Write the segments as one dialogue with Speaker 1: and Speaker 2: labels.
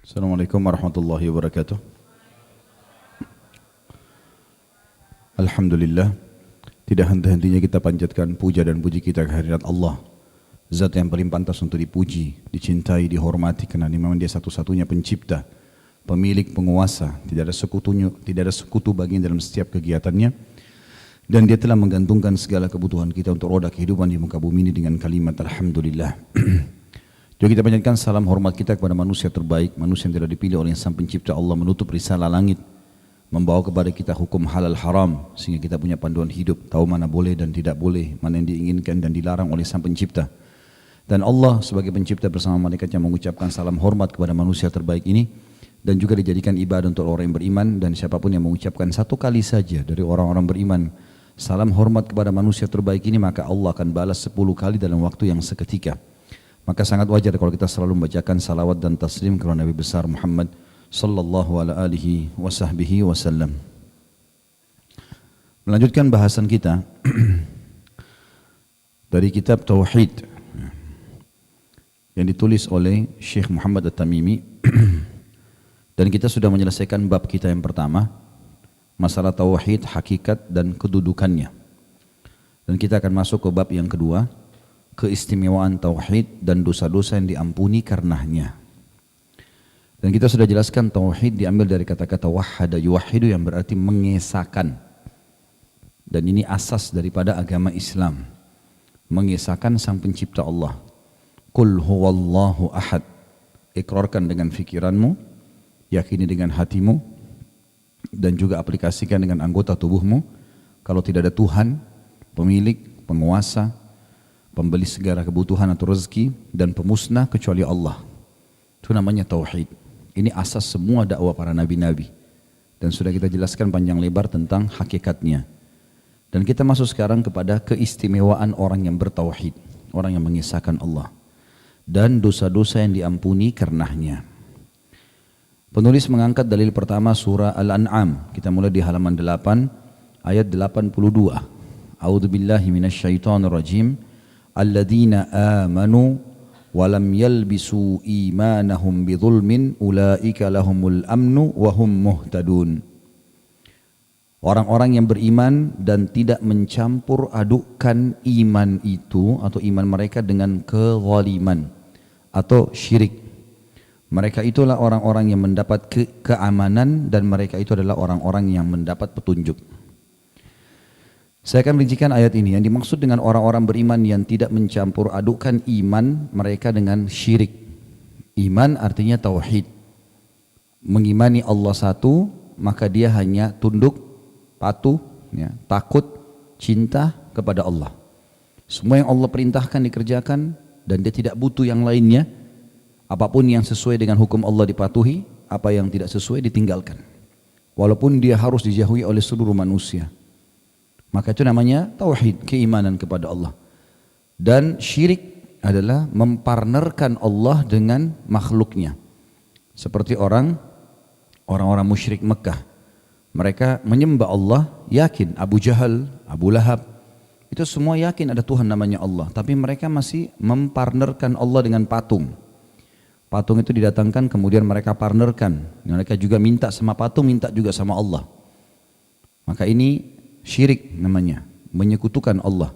Speaker 1: Assalamualaikum warahmatullahi wabarakatuh. Alhamdulillah, tidak henti-hentinya kita panjatkan puja dan puji kita kehadirat Allah, Zat yang paling pantas untuk dipuji, dicintai, dihormati, karena memang Dia satu-satunya pencipta, pemilik, penguasa, tidak ada sekutu baginya dalam setiap kegiatannya, dan Dia telah menggantungkan segala kebutuhan kita untuk roda kehidupan di muka bumi ini dengan kalimat Alhamdulillah. Juga kita panjatkan salam hormat kita kepada manusia terbaik, manusia yang telah dipilih oleh Sang Pencipta Allah menutup risalah langit, membawa kepada kita hukum halal haram, sehingga kita punya panduan hidup, tahu mana boleh dan tidak boleh, mana yang diinginkan dan dilarang oleh Sang Pencipta. Dan Allah sebagai pencipta bersama malaikatnya mengucapkan salam hormat kepada manusia terbaik ini, dan juga dijadikan ibadah untuk orang yang beriman, dan siapapun yang mengucapkan satu kali saja dari orang-orang beriman salam hormat kepada manusia terbaik ini, maka Allah akan balas 10 kali dalam waktu yang seketika. Maka sangat wajar kalau kita selalu membacakan salawat dan taslim kepada Nabi besar Muhammad sallallahu alaihi wasallam. Melanjutkan bahasan kita dari kitab Tauhid yang ditulis oleh Syekh Muhammad At-Tamimi, dan kita sudah menyelesaikan bab kita yang pertama, masalah tauhid, hakikat dan kedudukannya. Dan kita akan masuk ke bab yang kedua, keistimewaan tauhid dan dosa-dosa yang diampuni karenanya. Dan kita sudah jelaskan tauhid diambil dari kata-kata wahada yuwahidu yang berarti mengesahkan. Dan ini asas daripada agama Islam, mengesahkan Sang Pencipta Allah. Qul huwallahu ahad, ikrarkan dengan fikiranmu, yakini dengan hatimu, dan juga aplikasikan dengan anggota tubuhmu kalau tidak ada Tuhan, pemilik, penguasa, pembeli segala kebutuhan atau rezeki dan pemusnah kecuali Allah. Itu namanya tauhid. Ini asas semua dakwah para nabi-nabi, dan sudah kita jelaskan panjang lebar tentang hakikatnya. Dan kita masuk sekarang kepada keistimewaan orang yang bertauhid, orang yang mengisahkan Allah, dan dosa-dosa yang diampuni karenanya. Penulis mengangkat dalil pertama surah Al-An'am. Kita mulai di halaman 8 ayat 82. A'udzubillahi minasyaitonirrajim. Alladzina amanu wa lam yalbisu imanahum bidzulmin ulaika lahumul amnu wa hum muhtadun. Orang-orang yang beriman dan tidak mencampur adukkan iman itu atau iman mereka dengan kezaliman atau syirik. Mereka itulah orang-orang yang mendapat keamanan, dan mereka itu adalah orang-orang yang mendapat petunjuk. Saya akan rincikan ayat ini. Yang dimaksud dengan orang-orang beriman yang tidak mencampur adukkan iman mereka dengan syirik. Iman artinya tauhid. Mengimani Allah satu, maka dia hanya tunduk, patuh, ya, takut, cinta kepada Allah. Semua yang Allah perintahkan dikerjakan, dan dia tidak butuh yang lainnya. Apapun yang sesuai dengan hukum Allah dipatuhi, apa yang tidak sesuai ditinggalkan. Walaupun dia harus dijauhi oleh seluruh manusia. Maka itu namanya tauhid, keimanan kepada Allah. Dan syirik adalah mempartnerkan Allah dengan makhluknya. Seperti orang-orang musyrik Mekah. Mereka menyembah Allah, yakin Abu Jahal, Abu Lahab, itu semua yakin ada Tuhan namanya Allah. Tapi mereka masih mempartnerkan Allah dengan patung. Patung itu didatangkan kemudian mereka partnerkan. Mereka juga minta sama patung, minta juga sama Allah. Maka ini syirik namanya, menyekutukan Allah.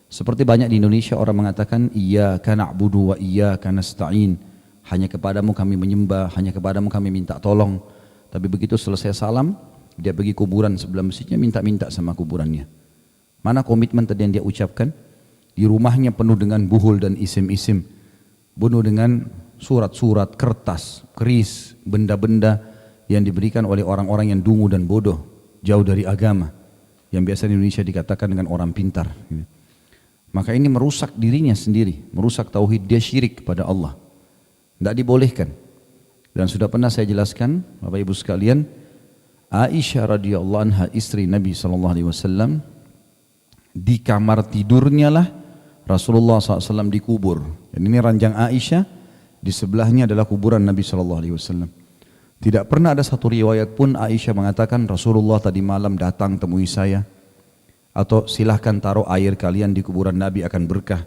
Speaker 1: Seperti banyak di Indonesia orang mengatakan iyyaka na'budu wa iyyaka nasta'in. Hanya kepadamu kami menyembah, hanya kepadamu kami minta tolong. Tapi begitu selesai salam, dia pergi kuburan sebelah masjidnya minta-minta sama kuburannya. Mana komitmen tadi yang dia ucapkan? Di rumahnya penuh dengan buhul dan isim-isim. Penuh dengan surat-surat, kertas, keris, benda-benda yang diberikan oleh orang-orang yang dungu dan bodoh, jauh dari agama, yang biasa di Indonesia dikatakan dengan orang pintar. Maka ini merusak dirinya sendiri, merusak tauhid, dia syirik kepada Allah. Tidak dibolehkan. Dan sudah pernah saya jelaskan, Bapak Ibu sekalian, Aisyah radhiyallahu anha, istri Nabi SAW, di kamar tidurnya lah Rasulullah SAW dikubur. Dan ini ranjang Aisyah, di sebelahnya adalah kuburan Nabi SAW. Tidak pernah ada satu riwayat pun Aisyah mengatakan Rasulullah tadi malam datang temui saya, atau silahkan taruh air kalian di kuburan Nabi akan berkah,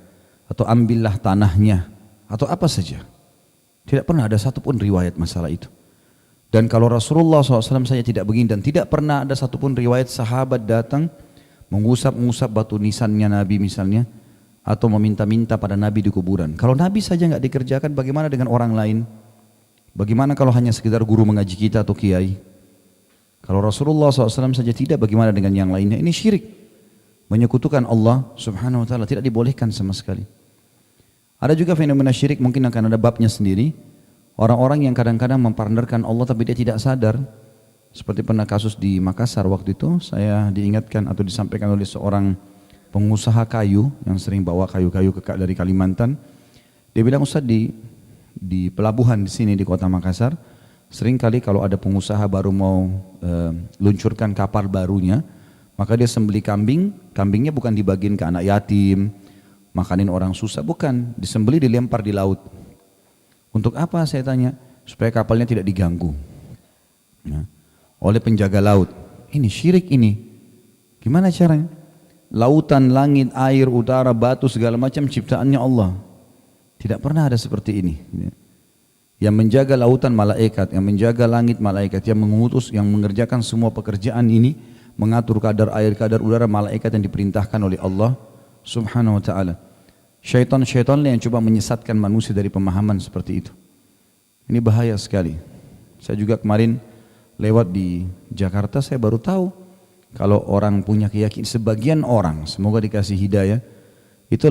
Speaker 1: atau ambillah tanahnya, atau apa saja. Tidak pernah ada satupun riwayat masalah itu. Dan kalau Rasulullah SAW saja tidak begini, dan tidak pernah ada satupun riwayat sahabat datang mengusap-ngusap batu nisannya Nabi misalnya, atau meminta-minta pada Nabi di kuburan. Kalau Nabi saja nggak dikerjakan, bagaimana dengan orang lain? Bagaimana kalau hanya sekedar guru mengaji kita atau kiai? Kalau Rasulullah SAW saja tidak, bagaimana dengan yang lainnya? Ini syirik, menyekutukan Allah Subhanahu Wa Taala, tidak dibolehkan sama sekali. Ada juga fenomena syirik, mungkin akan ada babnya sendiri. Orang-orang yang kadang-kadang mempartnerkan Allah tapi dia tidak sadar. Seperti pernah kasus di Makassar waktu itu, saya diingatkan atau disampaikan oleh seorang pengusaha kayu yang sering bawa kayu-kayu dari Kalimantan. Dia bilang, Ustaz, di pelabuhan di sini di kota Makassar, sering kali kalau ada pengusaha baru mau luncurkan kapal barunya, maka dia sembeli kambing. Kambingnya bukan dibagiin ke anak yatim, makanin orang susah, bukan, disembeli dilempar di laut. Untuk apa, saya tanya? Supaya kapalnya tidak diganggu oleh penjaga laut. Ini syirik ini. Gimana caranya? Lautan, langit, air, udara, batu, segala macam ciptaannya Allah. Tidak pernah ada seperti ini. Yang menjaga lautan malaikat, yang menjaga langit malaikat, yang mengutus, yang mengerjakan semua pekerjaan ini, mengatur kadar air, kadar udara, malaikat yang diperintahkan oleh Allah Subhanahu Wa Taala. Syaitan-syaitan yang coba menyesatkan manusia dari pemahaman seperti itu. Ini bahaya sekali. Saya juga kemarin lewat di Jakarta, saya baru tahu kalau orang punya keyakinan, sebagian orang, semoga dikasih hidayah, itu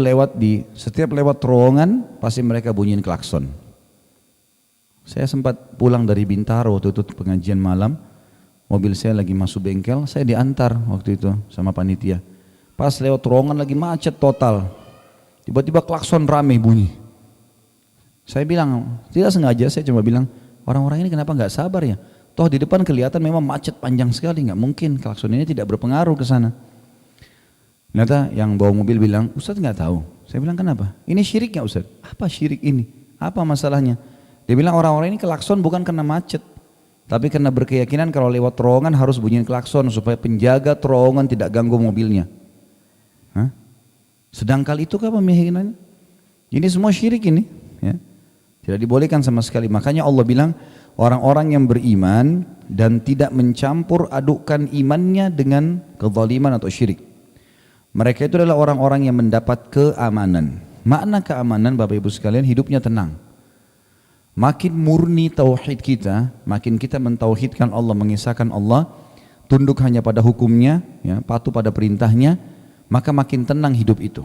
Speaker 1: setiap lewat terowongan pasti mereka bunyiin klakson. Saya sempat pulang dari Bintaro waktu itu pengajian malam, mobil saya lagi masuk bengkel, saya diantar waktu itu sama panitia. Pas lewat terowongan lagi macet total, tiba-tiba klakson rame bunyi. Saya bilang, tidak sengaja, saya cuma bilang, orang-orang ini kenapa nggak sabar ya? Toh di depan kelihatan memang macet panjang sekali, nggak mungkin klakson ini tidak berpengaruh ke sana. Ternyata yang bawa mobil bilang, Ustaz nggak tahu. Saya bilang, kenapa? Ini syirik nggak Ustaz? Apa syirik ini? Apa masalahnya? Dia bilang, orang-orang ini klakson bukan karena macet, tapi karena berkeyakinan kalau lewat terowongan harus bunyiin klakson supaya penjaga terowongan tidak ganggu mobilnya. Hah? Sedangkal itu apa pemikirannya? Ini semua syirik ini, ya. Tidak dibolehkan sama sekali. Makanya Allah bilang, orang-orang yang beriman dan tidak mencampur adukkan imannya dengan kezaliman atau syirik, mereka itu adalah orang-orang yang mendapat keamanan. Makna keamanan, Bapak Ibu sekalian, hidupnya tenang. Makin murni tauhid kita, makin kita mentauhidkan Allah, mengisahkan Allah, tunduk hanya pada hukumnya, ya, patuh pada perintahnya, maka makin tenang hidup itu.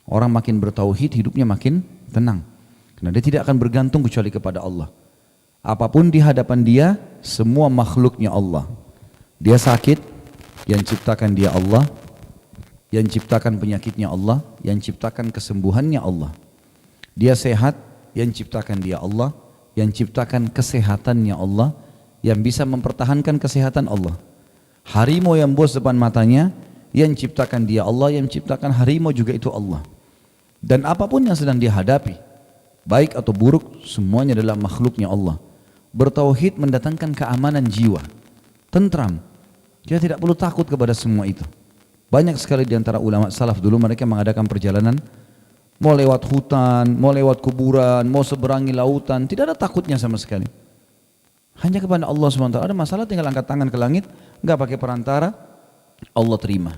Speaker 1: Orang makin bertauhid, hidupnya makin tenang, karena dia tidak akan bergantung kecuali kepada Allah. Apapun di hadapan dia, semua makhluknya Allah. Dia sakit, yang ciptakan dia Allah. Yang ciptakan penyakitnya Allah. Yang ciptakan kesembuhannya Allah. Dia sehat, yang ciptakan dia Allah. Yang ciptakan kesehatannya Allah. Yang bisa mempertahankan kesehatan Allah. Harimau yang bos depan matanya, yang ciptakan dia Allah. Yang ciptakan harimau juga itu Allah. Dan apapun yang sedang dia hadapi, baik atau buruk, semuanya adalah makhluknya Allah. Bertauhid mendatangkan keamanan jiwa, tentram. Dia tidak perlu takut kepada semua itu. Banyak sekali di antara ulama salaf dulu, mereka mengadakan perjalanan, mau lewat hutan, mau lewat kuburan, mau seberangi lautan, tidak ada takutnya sama sekali. Hanya kepada Allah SWT. Ada masalah tinggal angkat tangan ke langit, enggak pakai perantara, Allah terima.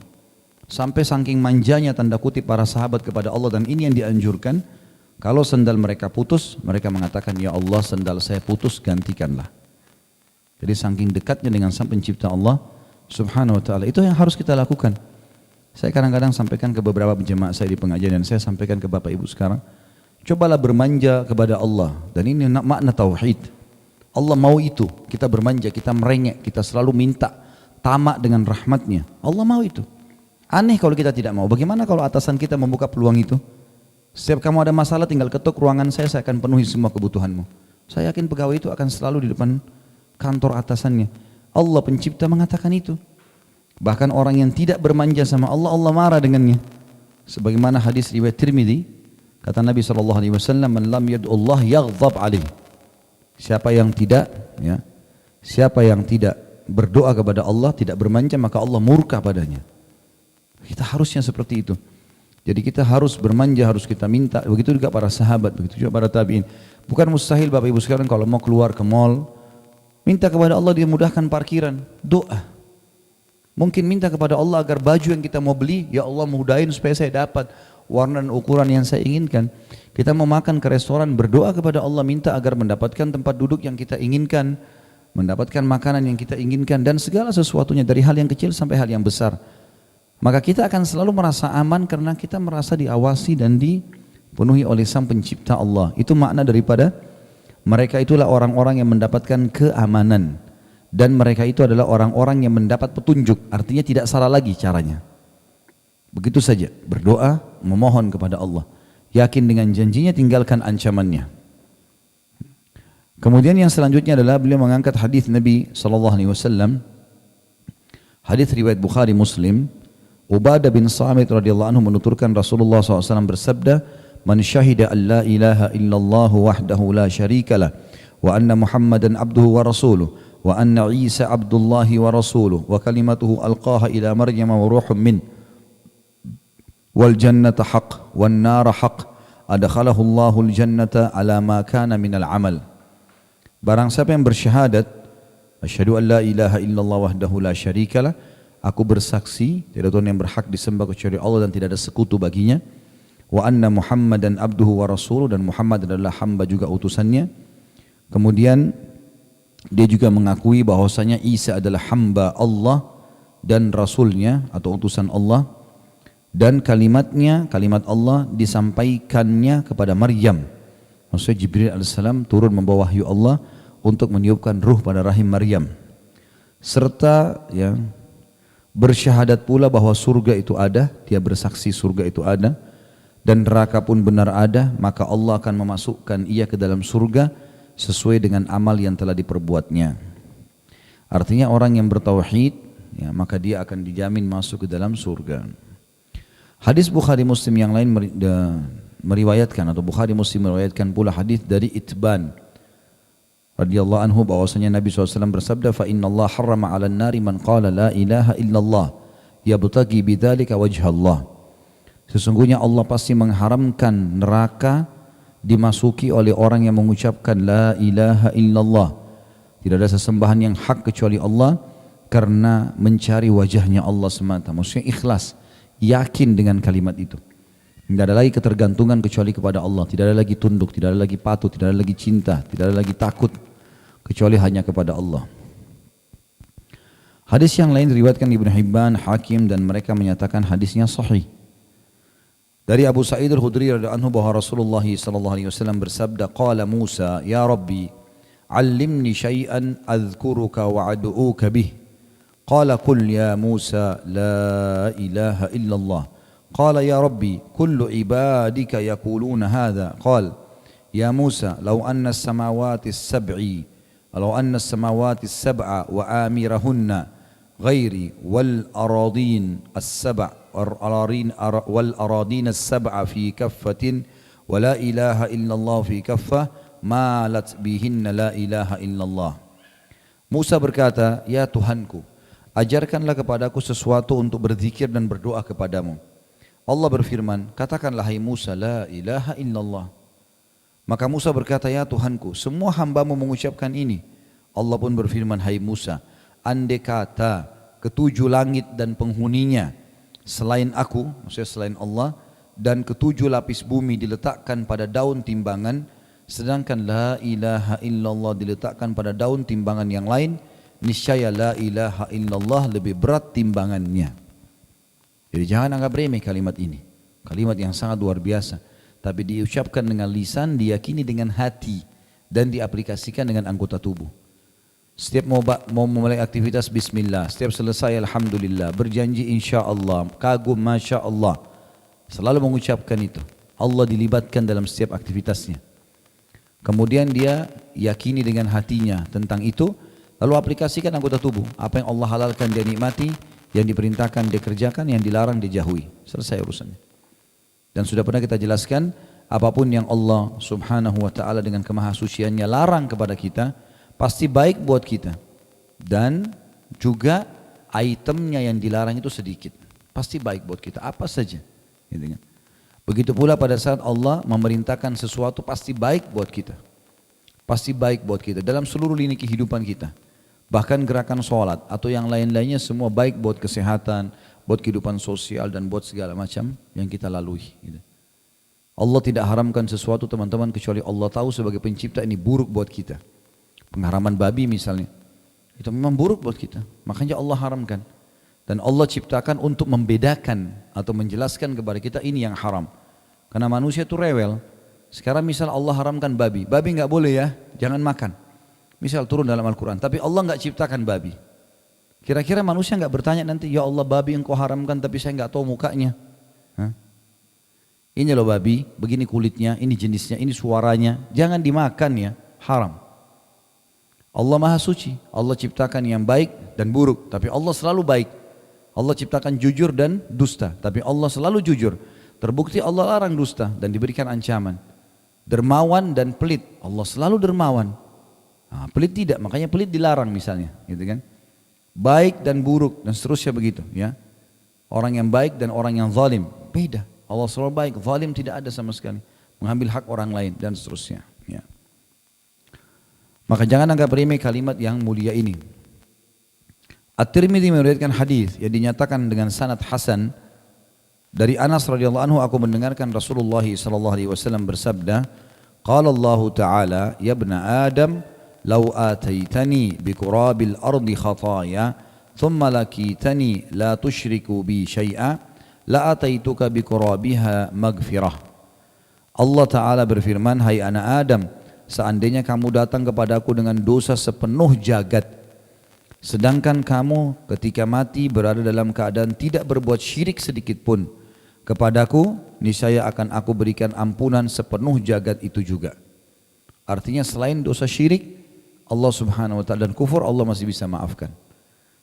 Speaker 1: Sampai saking manjanya tanda kutip para sahabat kepada Allah, dan ini yang dianjurkan. Kalau sendal mereka putus, mereka mengatakan, ya Allah, sendal saya putus, gantikanlah. Jadi saking dekatnya dengan Sang Pencipta Allah Subhanahu Wa Taala. Itu yang harus kita lakukan. Saya kadang-kadang sampaikan ke beberapa jemaah saya di pengajian, dan saya sampaikan ke Bapak Ibu sekarang, cobalah bermanja kepada Allah. Dan ini makna tauhid. Allah mau itu, kita bermanja, kita merengek, kita selalu minta, tamak dengan rahmatnya. Allah mau itu. Aneh kalau kita tidak mau. Bagaimana kalau atasan kita membuka peluang itu? Setiap kamu ada masalah, tinggal ketuk ruangan saya akan penuhi semua kebutuhanmu. Saya yakin pegawai itu akan selalu di depan kantor atasannya. Allah pencipta mengatakan itu. Bahkan orang yang tidak bermanja sama Allah, Allah marah dengannya. Sebagaimana hadis riwayat Tirmidzi, kata Nabi SAW, man lam yad'ullah yaghdab alaih. Siapa yang tidak berdoa kepada Allah, tidak bermanja, maka Allah murka padanya. Kita harusnya seperti itu. Jadi kita harus bermanja, harus kita minta. Begitu juga para sahabat, begitu juga para tabi'in. Bukan mustahil Bapak Ibu sekalian kalau mau keluar ke mall, minta kepada Allah dia mudahkan parkiran, doa. Mungkin minta kepada Allah agar baju yang kita mau beli, ya Allah mudahin supaya saya dapat warna dan ukuran yang saya inginkan. Kita mau makan ke restoran, berdoa kepada Allah, minta agar mendapatkan tempat duduk yang kita inginkan, mendapatkan makanan yang kita inginkan, dan segala sesuatunya dari hal yang kecil sampai hal yang besar. Maka kita akan selalu merasa aman karena kita merasa diawasi dan dipenuhi oleh Sang Pencipta Allah. Itu makna daripada mereka itulah orang-orang yang mendapatkan keamanan, dan mereka itu adalah orang-orang yang mendapat petunjuk. Artinya tidak salah lagi caranya. Begitu saja, berdoa, memohon kepada Allah, yakin dengan janjinya, tinggalkan ancamannya. Kemudian yang selanjutnya adalah beliau mengangkat hadis Nabi SAW, hadis riwayat Bukhari Muslim. Ubadah bin Samit radhiyallahu anhu menuturkan Rasulullah SAW bersabda, "Man syahida an la ilaha illallah wahdahu la syarikalah wa anna Muhammadan abduhu wa rasuluh wa anna Isa abdullahi wa rasuluh wa kalimatuhu alqaha ila Maryam wa ruhum min wal jannata haqq wan nara haqq adkhalahu Allahul jannata ala ma kana minal amal." Barang siapa yang bersyahadat, asyhadu an la ilaha illallah wahdahu la syarikalah, aku bersaksi tidak ada Tuhan yang berhak disembah kecuali Allah dan tidak ada sekutu baginya, wa anna Muhammadan abduhu wa rasuluh, dan Muhammad adalah hamba juga utusannya. Kemudian dia juga mengakui bahwasanya Isa adalah hamba Allah dan rasulnya atau utusan Allah, dan kalimatnya, kalimat Allah disampaikannya kepada Maryam. Maksudnya Jibril alaihissalam turun membawa wahyu Allah untuk meniupkan ruh pada rahim Maryam. Serta bersyahadat pula bahwa surga itu ada, dia bersaksi surga itu ada, dan neraka pun benar ada, maka Allah akan memasukkan ia ke dalam surga sesuai dengan amal yang telah diperbuatnya. Artinya orang yang bertauhid, maka dia akan dijamin masuk ke dalam surga. Hadis Bukhari Muslim yang lain meriwayatkan, atau Bukhari Muslim meriwayatkan pula hadis dari Itban radhiyallahu anhu bahwasanya Nabi SAW bersabda, "Fa inna Allah harrama 'alan nari man qala la ilaha illallah yabtaghi bidzalika wajha Allah." Sesungguhnya Allah pasti mengharamkan neraka dimasuki oleh orang yang mengucapkan la ilaha illallah, tidak ada sesembahan yang hak kecuali Allah, karena mencari wajahnya Allah semata. Maksudnya ikhlas, yakin dengan kalimat itu. Tidak ada lagi ketergantungan kecuali kepada Allah, tidak ada lagi tunduk, tidak ada lagi patuh, tidak ada lagi cinta, tidak ada lagi takut, kecuali hanya kepada Allah. Hadis yang lain diriwayatkan Ibnu Hibban, Hakim, dan mereka menyatakan hadisnya sahih. Dari Abu Sa'id al-Khudri radhiyallahu anhu bahwa Rasulullah SAW bersabda, "Qala Musa, ya Rabbi, 'allimni syai'an adhkuruka wa ad'uka bih." Qala qul ya Musa la ilaha illallah. قال يا ربي كل عبادك يقولون هذا. قال يا موسى لو أن السماوات السبع وآمرهن غيري والأراضين السبع في كفة ولا إله إلا الله في كفة مالت بهن لا إله إلا الله. Musa berkata, ya Tuhanku, ajarkanlah kepadaku sesuatu untuk berzikir dan berdoa kepadamu. Allah berfirman, katakanlah hai Musa, la ilaha illallah. Maka Musa berkata, ya Tuhanku, semua hambamu mengucapkan ini. Allah pun berfirman, hai Musa, andai kata ketujuh langit dan penghuninya selain aku, maksudnya selain Allah, dan ketujuh lapis bumi diletakkan pada daun timbangan, sedangkan la ilaha illallah diletakkan pada daun timbangan yang lain, niscaya la ilaha illallah lebih berat timbangannya. Jadi jangan anggap remeh kalimat ini. Kalimat yang sangat luar biasa. Tapi diucapkan dengan lisan, diyakini dengan hati, dan diaplikasikan dengan anggota tubuh. Setiap mau memulai aktivitas bismillah, setiap selesai alhamdulillah, berjanji insyaallah, kagum masya Allah, selalu mengucapkan itu. Allah dilibatkan dalam setiap aktivitasnya. Kemudian dia yakini dengan hatinya tentang itu, lalu aplikasikan anggota tubuh. Apa yang Allah halalkan dia nikmati, yang diperintahkan dia kerjakan, yang dilarang dia jauhi. Selesai urusannya. Dan sudah pernah kita jelaskan, apapun yang Allah subhanahu wa ta'ala dengan kemahasuciannya larang kepada kita, pasti baik buat kita. Dan juga itemnya yang dilarang itu sedikit, pasti baik buat kita, apa saja. Gitu kan? Begitu pula pada saat Allah memerintahkan sesuatu pasti baik buat kita. Pasti baik buat kita dalam seluruh lini kehidupan kita. Bahkan gerakan sholat atau yang lain-lainnya semua baik buat kesehatan, buat kehidupan sosial dan buat segala macam yang kita lalui. Allah tidak haramkan sesuatu teman-teman kecuali Allah tahu sebagai pencipta ini buruk buat kita. Pengharaman babi misalnya, itu memang buruk buat kita. Makanya Allah haramkan. Dan Allah ciptakan untuk membedakan atau menjelaskan kepada kita ini yang haram. Karena manusia itu rewel. Sekarang misal Allah haramkan babi. Babi nggak boleh ya, jangan makan. Misal turun dalam Al-Quran. Tapi Allah nggak ciptakan babi. Kira-kira manusia nggak bertanya nanti, ya Allah babi yang kau haramkan tapi saya nggak tahu mukanya. Hah? Ini loh babi, begini kulitnya, ini jenisnya, ini suaranya. Jangan dimakan ya, haram. Allah Maha Suci. Allah ciptakan yang baik dan buruk. Tapi Allah selalu baik. Allah ciptakan jujur dan dusta, tapi Allah selalu jujur. Terbukti Allah larang dusta dan diberikan ancaman. Dermawan dan pelit, Allah selalu dermawan. Nah, pelit tidak, makanya pelit dilarang misalnya, gitu kan? Baik dan buruk dan seterusnya begitu, ya. Orang yang baik dan orang yang zalim beda. Allah selalu baik, zalim tidak ada sama sekali. Mengambil hak orang lain dan seterusnya. Ya. Maka jangan anggap remeh kalimat yang mulia ini. At-Tirmidzi meriwayatkan hadis yang dinyatakan dengan sanad hasan dari Anas radhiyallahu anhu, aku mendengarkan Rasulullah sallallahu alaihi wasallam bersabda, qala Allah taala, ya ibna Adam, law ataitani bi qurabil ardi khataaya thumma lakitani la tusyriku bi syai'a la ataituka bi qurabiha maghfirah. Allah taala berfirman, hai anak Adam, seandainya kamu datang kepadaku dengan dosa sepenuh jagat, sedangkan kamu ketika mati berada dalam keadaan tidak berbuat syirik sedikit pun kepadaku, niscaya akan aku berikan ampunan sepenuh jagat itu juga. Artinya selain dosa syirik, Allah subhanahu wa ta'ala dan kufur, Allah masih bisa maafkan.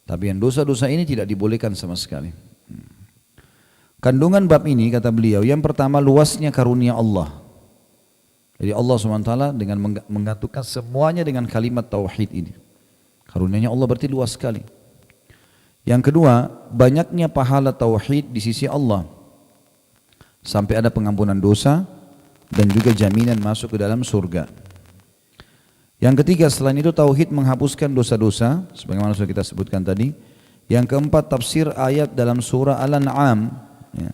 Speaker 1: Tapi yang dosa-dosa ini tidak dibolehkan sama sekali. Kandungan bab ini kata beliau, yang pertama luasnya karunia Allah. Jadi Allah subhanahu wa ta'ala dengan menggantungkan semuanya dengan kalimat tauhid ini. Karunia-Nya Allah berarti luas sekali. Yang kedua, banyaknya pahala tauhid di sisi Allah. Sampai ada pengampunan dosa dan juga jaminan masuk ke dalam surga. Yang ketiga, selain itu tauhid menghapuskan dosa-dosa sebagaimana sudah kita sebutkan tadi. Yang keempat, tafsir ayat dalam surah Al-An'am, ya.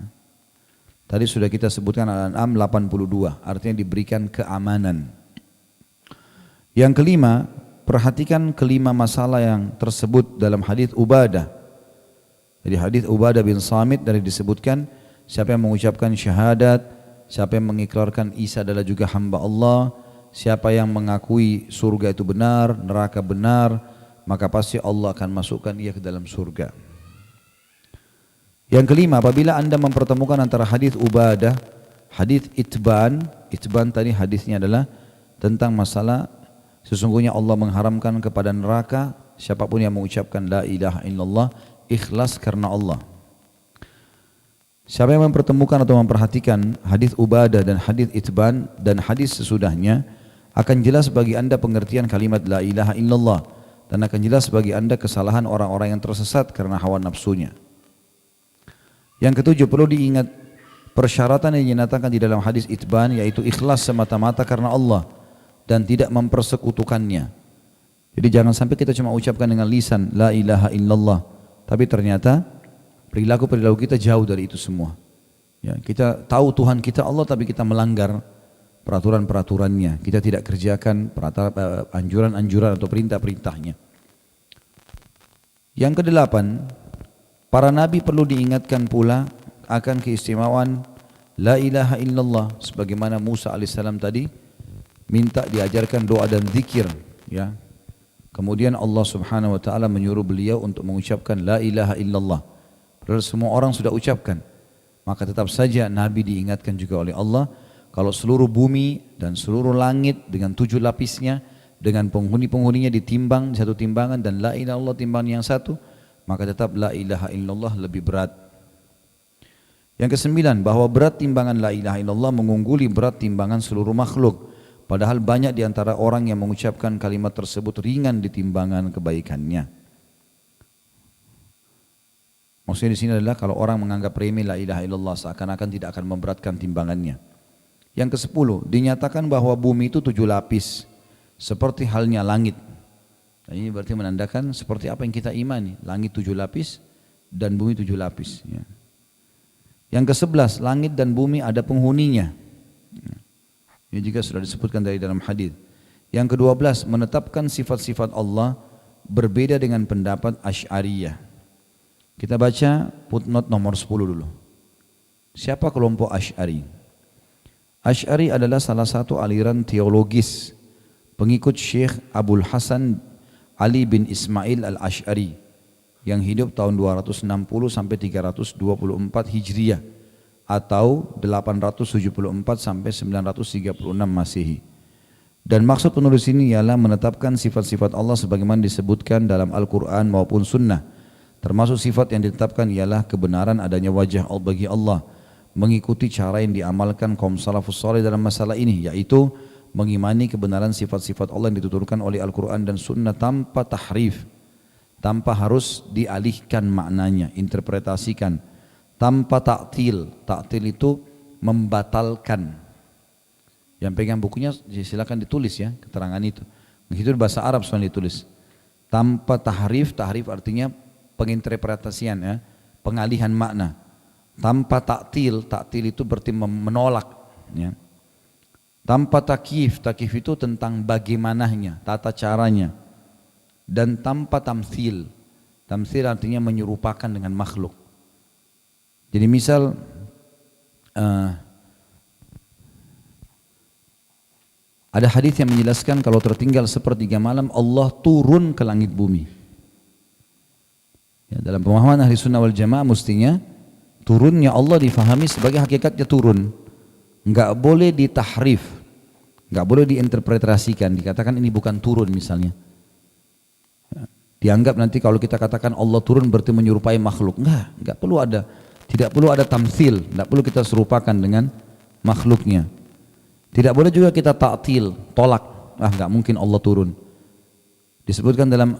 Speaker 1: Tadi sudah kita sebutkan Al-An'am 82, artinya diberikan keamanan. Yang kelima, perhatikan kelima masalah yang tersebut dalam hadis Ubadah. Jadi hadis Ubadah bin Samit dari disebutkan, siapa yang mengucapkan syahadat, siapa yang mengikrarkan Isa adalah juga hamba Allah, siapa yang mengakui surga itu benar, neraka benar, maka pasti Allah akan masukkan ia ke dalam surga. Yang kelima, apabila anda mempertemukan antara hadis Ubadah, hadis Itban tadi hadisnya adalah tentang masalah sesungguhnya Allah mengharamkan kepada neraka siapapun yang mengucapkan la ilaha illallah ikhlas karena Allah. Siapa yang mempertemukan atau memperhatikan hadis Ubadah dan hadis Itban dan hadis sesudahnya, akan jelas bagi anda pengertian kalimat la ilaha illallah dan akan jelas bagi anda kesalahan orang-orang yang tersesat karena hawa nafsunya. Yang ketujuh, perlu diingat persyaratan yang dinyatakan di dalam hadis Itban, yaitu ikhlas semata-mata karena Allah dan tidak mempersekutukannya. Jadi jangan sampai kita cuma ucapkan dengan lisan la ilaha illallah, tapi ternyata perilaku kita jauh dari itu semua. Ya, kita tahu Tuhan kita Allah, tapi kita melanggar peraturan-peraturannya. Kita tidak kerjakan anjuran-anjuran atau perintah-perintahnya. Yang kedelapan, para nabi perlu diingatkan pula akan keistimewaan la ilaha illallah, sebagaimana Musa alaihissalam tadi minta diajarkan doa dan zikir, ya. Kemudian Allah subhanahu wa ta'ala menyuruh beliau untuk mengucapkan la ilaha illallah. Padahal semua orang sudah ucapkan. Maka tetap saja Nabi diingatkan juga oleh Allah, kalau seluruh bumi dan seluruh langit dengan 7 lapisnya, dengan penghuni-penghuninya ditimbang satu timbangan dan la ilaha illallah timbangan yang satu, maka tetap la ilaha illallah lebih berat. Yang kesembilan, bahwa berat timbangan la ilaha illallah mengungguli berat timbangan seluruh makhluk. Padahal banyak di antara orang yang mengucapkan kalimat tersebut ringan di timbangan kebaikannya. Maksudnya di sini adalah kalau orang menganggap remeh la ilaha illallah seakan-akan tidak akan memberatkan timbangannya. Yang ke-10, dinyatakan bahwa bumi itu 7 lapis seperti halnya langit. Nah, ini berarti menandakan seperti apa yang kita imani, langit 7 lapis dan bumi 7 lapis. Ya. Yang ke-11, langit dan bumi ada penghuninya. Ini juga sudah disebutkan dari dalam hadis. Yang ke-12, menetapkan sifat-sifat Allah berbeda dengan pendapat Asy'ariyah. Kita baca footnote nomor 10 dulu. Siapa kelompok Asy'ari? Asy'ari adalah salah satu aliran teologis pengikut Syekh Abul Hasan Ali bin Ismail al-Asy'ari yang hidup tahun 260 sampai 324 Hijriah atau 874 sampai 936 Masehi. Dan maksud penulis ini ialah menetapkan sifat-sifat Allah sebagaimana disebutkan dalam Al-Quran maupun Sunnah. Termasuk sifat yang ditetapkan ialah kebenaran adanya wajah Allah bagi Allah, mengikuti cara yang diamalkan kaum salafus saleh dalam masalah ini, yaitu mengimani kebenaran sifat-sifat Allah yang dituturkan oleh Al-Quran dan Sunnah tanpa tahrif, tanpa harus dialihkan maknanya, interpretasikan, tanpa ta'til. Ta'til itu membatalkan. Yang pegang bukunya silakan ditulis ya keterangan itu. Itu bahasa Arab soalnya ditulis. Tanpa tahrif, tahrif artinya penginterpretasian ya, pengalihan makna. Tanpa ta'til, ta'til itu berarti menolak ya. Tanpa takyif, takyif itu tentang bagaimananya, tata caranya. Dan tanpa tamthil, tamthil artinya menyerupakan dengan makhluk. Jadi misal ada hadis yang menjelaskan kalau tertinggal sepertiga malam Allah turun ke langit bumi. Ya, dalam pemahaman ahli sunnah wal jamaah mestinya turunnya Allah difahami sebagai hakikatnya turun. Enggak boleh ditahrif, enggak boleh diinterpretasikan, dikatakan ini bukan turun misalnya. Ya, dianggap nanti kalau kita katakan Allah turun berarti menyerupai makhluk. Enggak perlu ada, tidak perlu ada tamtsil, tidak perlu kita serupakan dengan makhluknya. Tidak boleh juga kita ta'til, tolak. Enggak mungkin Allah turun. Disebutkan dalam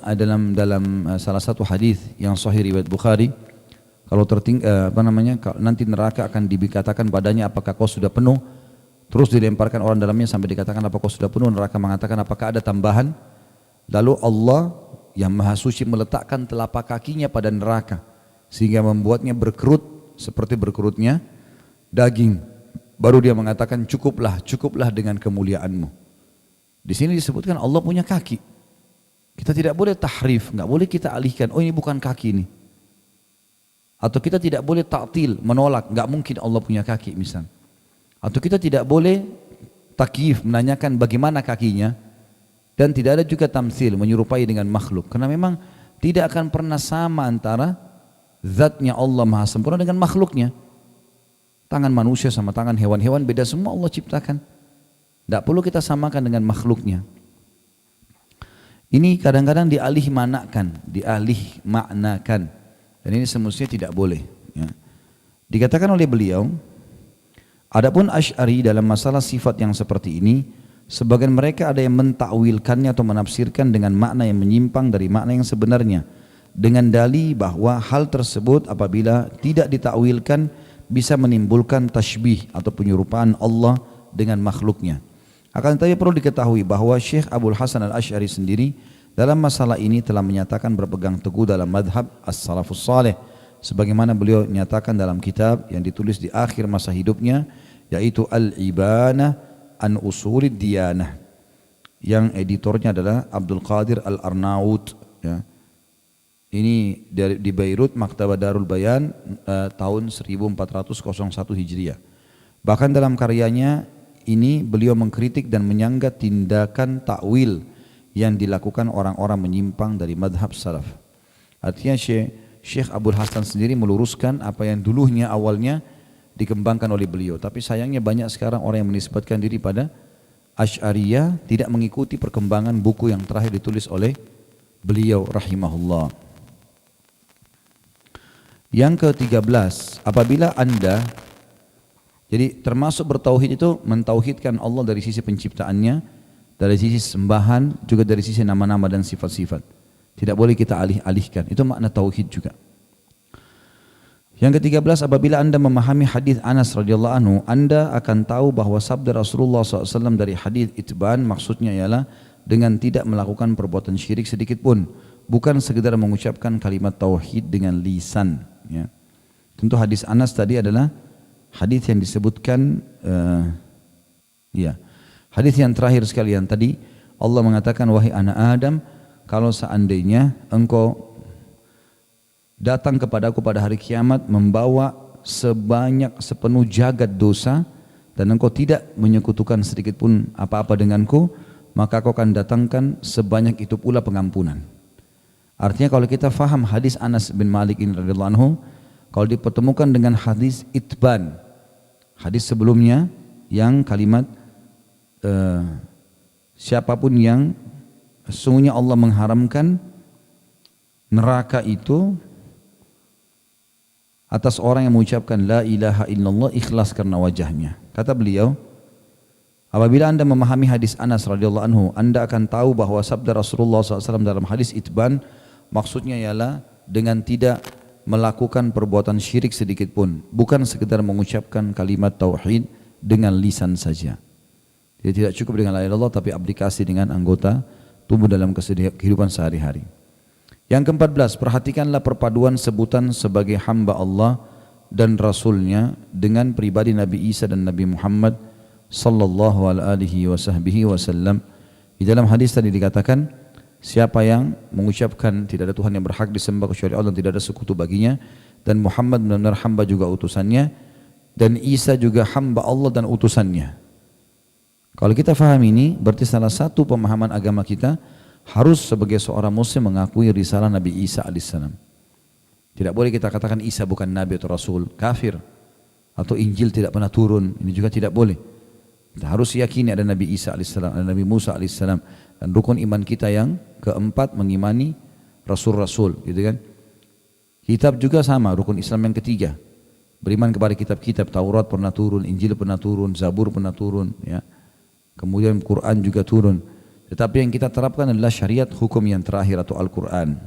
Speaker 1: salah satu hadis yang sahih riwayat Bukhari, kalau nanti neraka akan dikatakan padanya apakah kau sudah penuh, terus dilemparkan orang dalamnya sampai dikatakan apakah kau sudah penuh, neraka mengatakan apakah ada tambahan, lalu Allah yang maha suci meletakkan telapak kakinya pada neraka sehingga membuatnya berkerut seperti berkerutnya daging. Baru dia mengatakan cukuplah dengan kemuliaanmu. Di sini disebutkan Allah punya kaki. Kita tidak boleh tahrif, nggak boleh kita alihkan. Oh ini bukan kaki ini. Atau kita tidak boleh ta'til, menolak. Nggak mungkin Allah punya kaki misal. Atau kita tidak boleh takyif, menanyakan bagaimana kakinya. Dan tidak ada juga tamtsil, menyerupai dengan makhluk. Karena memang tidak akan pernah sama antara zatnya Allah maha sempurna dengan makhluknya. Tangan manusia sama tangan hewan-hewan beda semua Allah ciptakan. Tidak perlu kita samakan dengan makhluknya. Ini kadang-kadang dialih maknakan. Dan ini semestinya tidak boleh. Ya. Dikatakan oleh beliau, adapun Asy'ari dalam masalah sifat yang seperti ini, sebagian mereka ada yang mentakwilkannya atau menafsirkan dengan makna yang menyimpang dari makna yang sebenarnya. Dengan dalih bahwa hal tersebut apabila tidak ditakwilkan, bisa menimbulkan tashbih atau penyerupaan Allah dengan makhluknya. Akan tetapi perlu diketahui bahwa Syekh Abul Hasan al-Asy'ari sendiri dalam masalah ini telah menyatakan berpegang teguh dalam madhab as-salafus saleh, sebagaimana beliau nyatakan dalam kitab yang ditulis di akhir masa hidupnya, yaitu Al-Ibanah an Usulid Diyanah, yang editornya adalah Abdul Qadir Al-Arnaut ya. Ini di Beirut, Maktabah Darul Bayan tahun 1401 Hijriah. Bahkan dalam karyanya ini beliau mengkritik dan menyanggah tindakan takwil yang dilakukan orang-orang menyimpang dari madhab salaf. Artinya Syekh Abul Hasan sendiri meluruskan apa yang dulunya awalnya dikembangkan oleh beliau. Tapi sayangnya banyak sekarang orang yang menisbatkan diri pada Asy'ariyah, tidak mengikuti perkembangan buku yang terakhir ditulis oleh beliau rahimahullah. Yang ke-13, apabila Anda, jadi termasuk bertauhid itu mentauhidkan Allah dari sisi penciptaannya, dari sisi sembahan, juga dari sisi nama-nama dan sifat-sifat. Tidak boleh kita alih-alihkan, itu makna tauhid juga. Yang ke-13, apabila anda memahami hadis Anas radhiyallahu anhu, anda akan tahu bahwa sabda Rasulullah SAW dari hadis itban maksudnya ialah dengan tidak melakukan perbuatan syirik sedikit pun, bukan sekedar mengucapkan kalimat tauhid dengan lisan. Ya. Tentu hadis Anas tadi adalah hadis yang disebutkan, hadis yang terakhir sekalian tadi. Allah mengatakan, wahai anak Adam, kalau seandainya engkau datang kepadaku pada hari kiamat membawa sepenuh jagat dosa dan engkau tidak menyekutukan sedikit pun apa-apa denganku, maka aku akan datangkan sebanyak itu pula pengampunan. Artinya kalau kita faham hadis Anas bin Malik ini radhiyallahu anhu, kalau dipertemukan dengan hadis itban, hadis sebelumnya yang kalimat siapapun yang sesungguhnya Allah mengharamkan neraka itu atas orang yang mengucapkan la ilaha illallah ikhlas karena wajahnya. Kata beliau, apabila anda memahami hadis Anas radhiyallahu anhu, anda akan tahu bahwa sabda Rasulullah SAW dalam hadis itban maksudnya ialah dengan tidak melakukan perbuatan syirik sedikit pun, bukan sekedar mengucapkan kalimat tauhid dengan lisan saja. Jadi tidak cukup dengan la ilaha illallah, tapi aplikasi dengan anggota tubuh dalam kehidupan sehari-hari. Yang ke-14, perhatikanlah perpaduan sebutan sebagai hamba Allah dan Rasulnya dengan pribadi Nabi Isa dan Nabi Muhammad sallallahu alaihi wasallam. Di dalam hadis tadi dikatakan, siapa yang mengucapkan tidak ada Tuhan yang berhak disembah kecuali Allah dan tidak ada sekutu baginya, dan Muhammad benar-benar hamba juga utusannya, dan Isa juga hamba Allah dan utusannya. Kalau kita faham ini, berarti salah satu pemahaman agama kita harus sebagai seorang muslim mengakui risalah Nabi Isa alaihissalam. Tidak boleh kita katakan Isa bukan Nabi atau Rasul, kafir. Atau Injil tidak pernah turun, ini juga tidak boleh. Kita harus yakini ada Nabi Isa alaihissalam, ada Nabi Musa alaihissalam. Dan rukun iman kita yang keempat mengimani Rasul-Rasul, gitu kan. Kitab juga sama, rukun Islam yang ketiga. Beriman kepada kitab-kitab, Taurat pernah turun, Injil pernah turun, Zabur pernah turun, ya. Kemudian Quran juga turun. Tetapi yang kita terapkan adalah syariat hukum yang terakhir atau Al-Quran.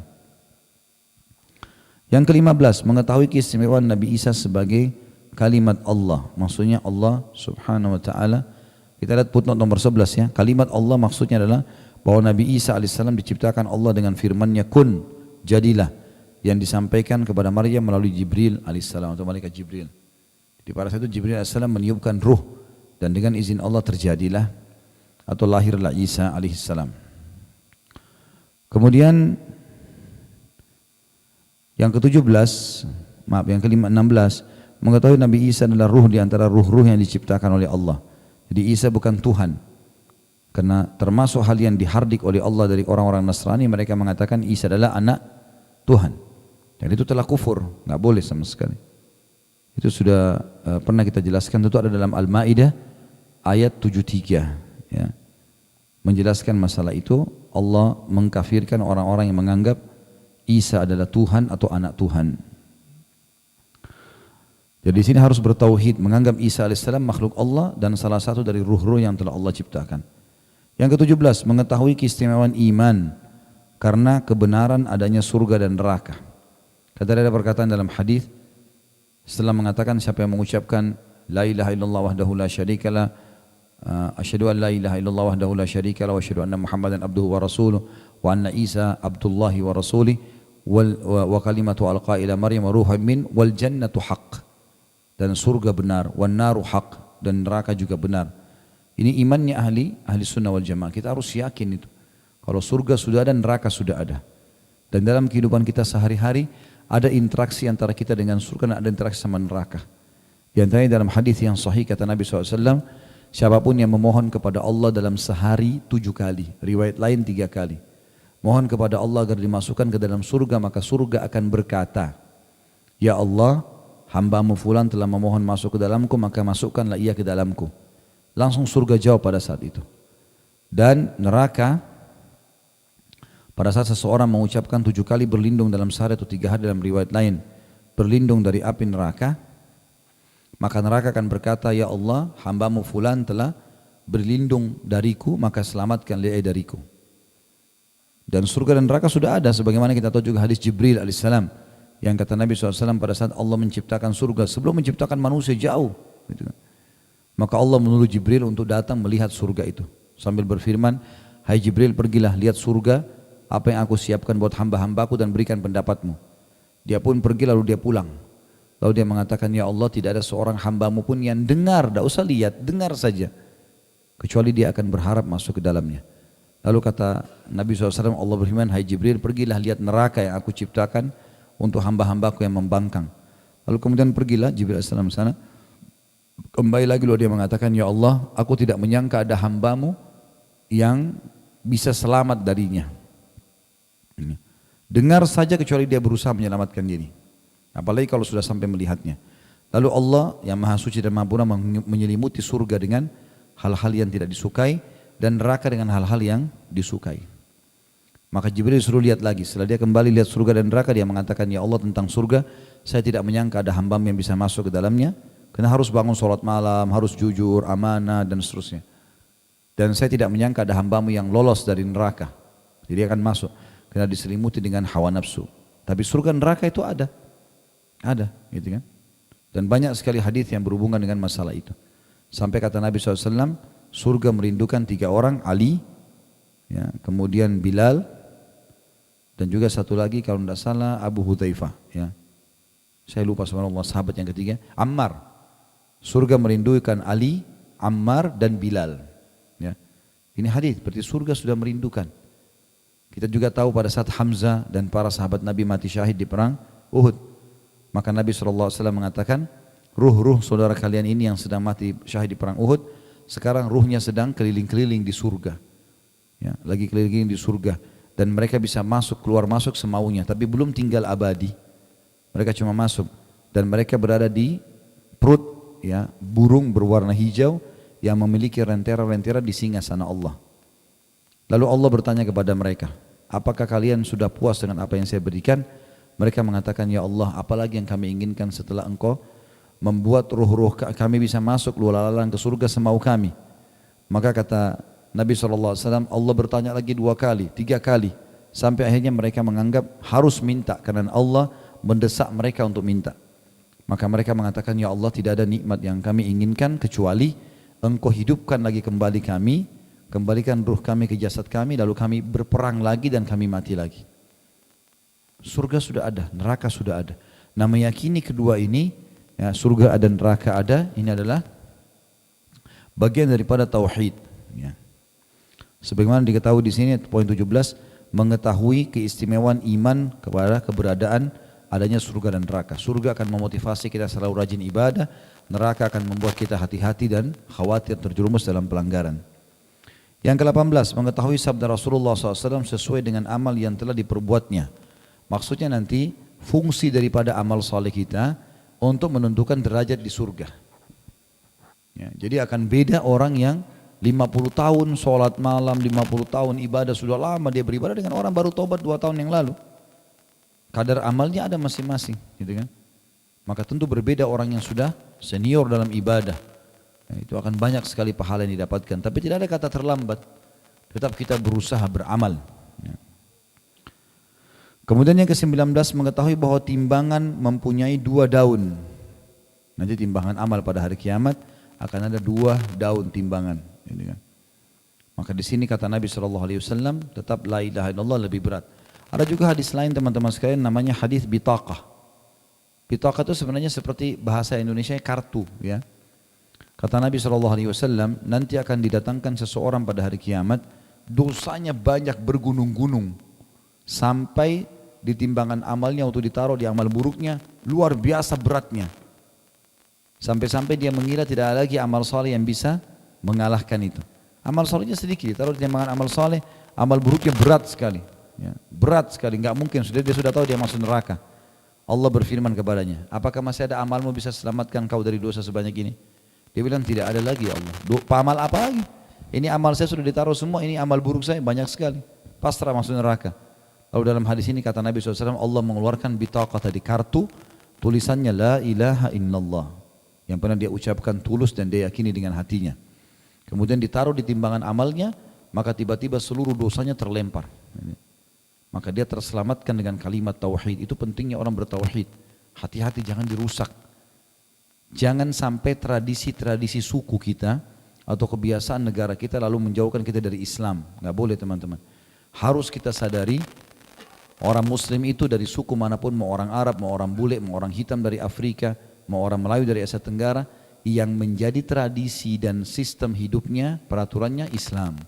Speaker 1: Yang ke-15, mengetahui keistimewaan Nabi Isa sebagai kalimat Allah. Maksudnya Allah subhanahu wa ta'ala. Kita lihat footnote nomor 11 ya. Kalimat Allah maksudnya adalah bahwa Nabi Isa alaihissalam diciptakan Allah dengan firman-Nya kun, jadilah. Yang disampaikan kepada Maryam melalui Jibril alaihissalam atau malaikat Jibril. Di pada saat itu Jibril alaihissalam meniupkan ruh dan dengan izin Allah terjadilah atau lahirlah Isa alaihissalam. Kemudian yang ke-17, yang ke-16, mengetahui Nabi Isa adalah ruh di antara ruh-ruh yang diciptakan oleh Allah. Jadi Isa bukan Tuhan. Karena termasuk hal yang dihardik oleh Allah dari orang-orang Nasrani, mereka mengatakan Isa adalah anak Tuhan. Dan itu telah kufur, nggak boleh sama sekali. Itu sudah pernah kita jelaskan, tentu ada dalam Al-Maidah ayat 73. Ya. Menjelaskan masalah itu, Allah mengkafirkan orang-orang yang menganggap Isa adalah Tuhan atau anak Tuhan. Jadi di sini harus bertauhid, menganggap Isa alaihissalam makhluk Allah dan salah satu dari ruh-ruh yang telah Allah ciptakan. Yang ke-17, mengetahui keistimewaan iman karena kebenaran adanya surga dan neraka. Kata ada perkataan dalam hadis setelah mengatakan siapa yang mengucapkan la ilaha illallah wahdahu la syarikalah, asyhadu an la ilaha illallah wahdahu la syarikalah wa asyhadu anna Muhammadan abduhu wa rasuluh wa anna Isa abdullahi wa rasulih wa kalimatu alqa ila Maryam ruhun min wal jannatu haqq, dan surga benar, wan naru haqq, dan neraka juga benar. Ini imannya ahli sunnah wal jamaah. Kita harus yakin itu. Kalau surga sudah ada, neraka sudah ada. Dan dalam kehidupan kita sehari-hari ada interaksi antara kita dengan surga dan ada interaksi sama neraka. Di antaranya dalam hadis yang sahih kata Nabi SAW, siapapun yang memohon kepada Allah dalam sehari 7 kali, riwayat lain 3 kali, mohon kepada Allah agar dimasukkan ke dalam surga, maka surga akan berkata, ya Allah, hamba-Mu fulan telah memohon masuk ke dalamku, maka masukkanlah ia ke dalamku. Langsung surga jawab pada saat itu. Dan neraka, pada saat seseorang mengucapkan 7 kali berlindung dalam sehari atau 3 hari dalam riwayat lain, berlindung dari api neraka, maka neraka akan berkata, ya Allah, hamba-Mu fulan telah berlindung dariku, maka selamatkan dia dariku. Dan surga dan neraka sudah ada, sebagaimana kita tahu juga hadis Jibril alaihissalam Yang kata Nabi SAW pada saat Allah menciptakan surga, sebelum menciptakan manusia jauh. Gitu kan. Maka Allah menyuruh Jibril untuk datang melihat surga itu. Sambil berfirman, hai Jibril pergilah lihat surga, apa yang aku siapkan buat hamba-hambaku dan berikan pendapatmu. Dia pun pergi lalu dia pulang. Lalu dia mengatakan, ya Allah tidak ada seorang hambamu pun yang dengar, tidak usah lihat, dengar saja. Kecuali dia akan berharap masuk ke dalamnya. Lalu kata Nabi SAW, Allah berfirman, hai Jibril pergilah lihat neraka yang aku ciptakan untuk hamba-hambaku yang membangkang. Lalu kemudian pergilah Jibril AS sana. Kembali lagi lalu dia mengatakan, ya Allah aku tidak menyangka ada hambamu yang bisa selamat darinya. Dengar saja kecuali dia berusaha menyelamatkan diri. Apalagi kalau sudah sampai melihatnya. Lalu Allah yang Maha Suci dan Maha Purna menyelimuti surga dengan hal-hal yang tidak disukai dan neraka dengan hal-hal yang disukai. Maka Jibril suruh lihat lagi. Setelah dia kembali lihat surga dan neraka, dia mengatakan, ya Allah tentang surga, saya tidak menyangka ada hamba-Mu yang bisa masuk ke dalamnya. Karena harus bangun sholat malam, harus jujur, amanah dan seterusnya. Dan saya tidak menyangka ada hamba-Mu yang lolos dari neraka. Jadi akan masuk. Karena diselimuti dengan hawa nafsu. Tapi surga neraka itu ada. Ada, gitu kan. Dan banyak sekali hadis yang berhubungan dengan masalah itu. Sampai kata Nabi SAW, surga merindukan 3 orang, Ali, ya, kemudian Bilal, dan juga satu lagi kalau tidak salah Abu Hudzaifah, ya. Saya lupa subhanallah sahabat yang ketiga, Ammar. Surga merindukan Ali, Ammar dan Bilal. Ya. Ini hadis berarti surga sudah merindukan. Kita juga tahu pada saat Hamzah dan para sahabat Nabi mati syahid di perang Uhud. Maka Nabi SAW mengatakan, ruh-ruh saudara kalian ini yang sedang mati syahid di perang Uhud, sekarang ruhnya sedang keliling-keliling di surga. Ya, lagi keliling di surga. Dan mereka bisa masuk, keluar masuk semaunya. Tapi belum tinggal abadi. Mereka cuma masuk. Dan mereka berada di perut, ya, burung berwarna hijau yang memiliki rentera-rentera di singgasana Allah. Lalu Allah bertanya kepada mereka, apakah kalian sudah puas dengan apa yang saya berikan? Mereka mengatakan, ya Allah, apalagi yang kami inginkan setelah Engkau membuat ruh-ruh kami bisa masuk luar-lalang ke surga semau kami. Maka kata Nabi SAW, Allah bertanya lagi 2 kali, 3 kali. Sampai akhirnya mereka menganggap harus minta karena Allah mendesak mereka untuk minta. Maka mereka mengatakan, ya Allah tidak ada nikmat yang kami inginkan kecuali Engkau hidupkan lagi kembali kami, kembalikan ruh kami ke jasad kami, lalu kami berperang lagi dan kami mati lagi. Surga sudah ada, neraka sudah ada. Nah meyakini kedua ini, ya, surga ada, neraka ada, ini adalah bagian daripada tauhid. Ya. Sebagaimana diketahui di sini poin 17, mengetahui keistimewaan iman kepada keberadaan adanya surga dan neraka. Surga akan memotivasi kita selalu rajin ibadah, neraka akan membuat kita hati-hati dan khawatir terjerumus dalam pelanggaran. Yang ke-18, mengetahui sabda Rasulullah SAW sesuai dengan amal yang telah diperbuatnya. Maksudnya nanti fungsi daripada amal saleh kita untuk menentukan derajat di surga. Ya, jadi akan beda orang yang 50 tahun sholat malam, 50 tahun ibadah, sudah lama dia beribadah dengan orang baru tobat 2 tahun yang lalu. Kadar amalnya ada masing-masing, gitu kan. Maka tentu berbeda orang yang sudah senior dalam ibadah. Ya, itu akan banyak sekali pahala yang didapatkan. Tapi tidak ada kata terlambat. Tetap kita berusaha beramal. Ya. Kemudian yang ke-19, mengetahui bahwa timbangan mempunyai 2 daun. Nanti timbangan amal pada hari kiamat akan ada 2 daun timbangan. Maka di sini kata Nabi SAW, tetap la ilaha illallah lebih berat. Ada juga hadis lain teman-teman sekalian, namanya hadis bitaqah. Bitaqah itu sebenarnya seperti bahasa Indonesia kartu, ya. Kata Nabi SAW, nanti akan didatangkan seseorang pada hari kiamat, dosanya banyak bergunung-gunung, sampai di timbangan amalnya untuk ditaruh di amal buruknya luar biasa beratnya. Sampai-sampai dia mengira tidak ada lagi amal saleh yang bisa mengalahkan itu. Amal solehnya sedikit, ditaruh di timbangan amal soleh, amal buruknya berat sekali. Ya, berat sekali, nggak mungkin. Dia sudah tahu dia masuk neraka. Allah berfirman kepadanya, apakah masih ada amalmu bisa selamatkan kau dari dosa sebanyak ini? Dia bilang tidak ada lagi ya Allah. Amal apa lagi? Ini amal saya sudah ditaruh semua, ini amal buruk saya banyak sekali. Pasrah masuk neraka. Lalu dalam hadis ini kata Nabi SAW, Allah mengeluarkan bitaqah tadi, kartu, tulisannya la ilaha illallah, yang pernah dia ucapkan tulus dan dia yakini dengan hatinya. Kemudian ditaruh di timbangan amalnya, maka tiba-tiba seluruh dosanya terlempar. maka dia terselamatkan dengan kalimat tauhid. Itu pentingnya orang bertauhid. Hati-hati jangan dirusak. Jangan sampai tradisi-tradisi suku kita atau kebiasaan negara kita lalu menjauhkan kita dari Islam. Nggak boleh teman-teman. Harus kita sadari orang Muslim itu dari suku manapun, mau orang Arab, mau orang bule, mau orang hitam dari Afrika, mau orang Melayu dari Asia Tenggara, yang menjadi tradisi dan sistem hidupnya, peraturannya Islam.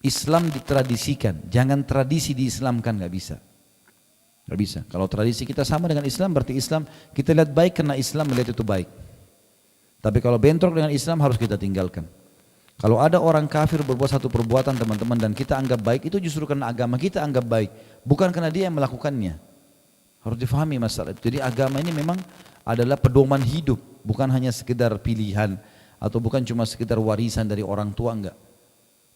Speaker 1: Islam ditradisikan, jangan tradisi diislamkan, nggak bisa. Nggak bisa. Kalau tradisi kita sama dengan Islam, berarti Islam kita lihat baik karena Islam melihat itu baik. Tapi kalau bentrok dengan Islam harus kita tinggalkan. Kalau ada orang kafir berbuat satu perbuatan teman-teman dan kita anggap baik, itu justru karena agama kita anggap baik, bukan karena dia yang melakukannya. Harus difahami masalah itu. Jadi agama ini memang adalah pedoman hidup, bukan hanya sekedar pilihan atau bukan cuma sekedar warisan dari orang tua, enggak.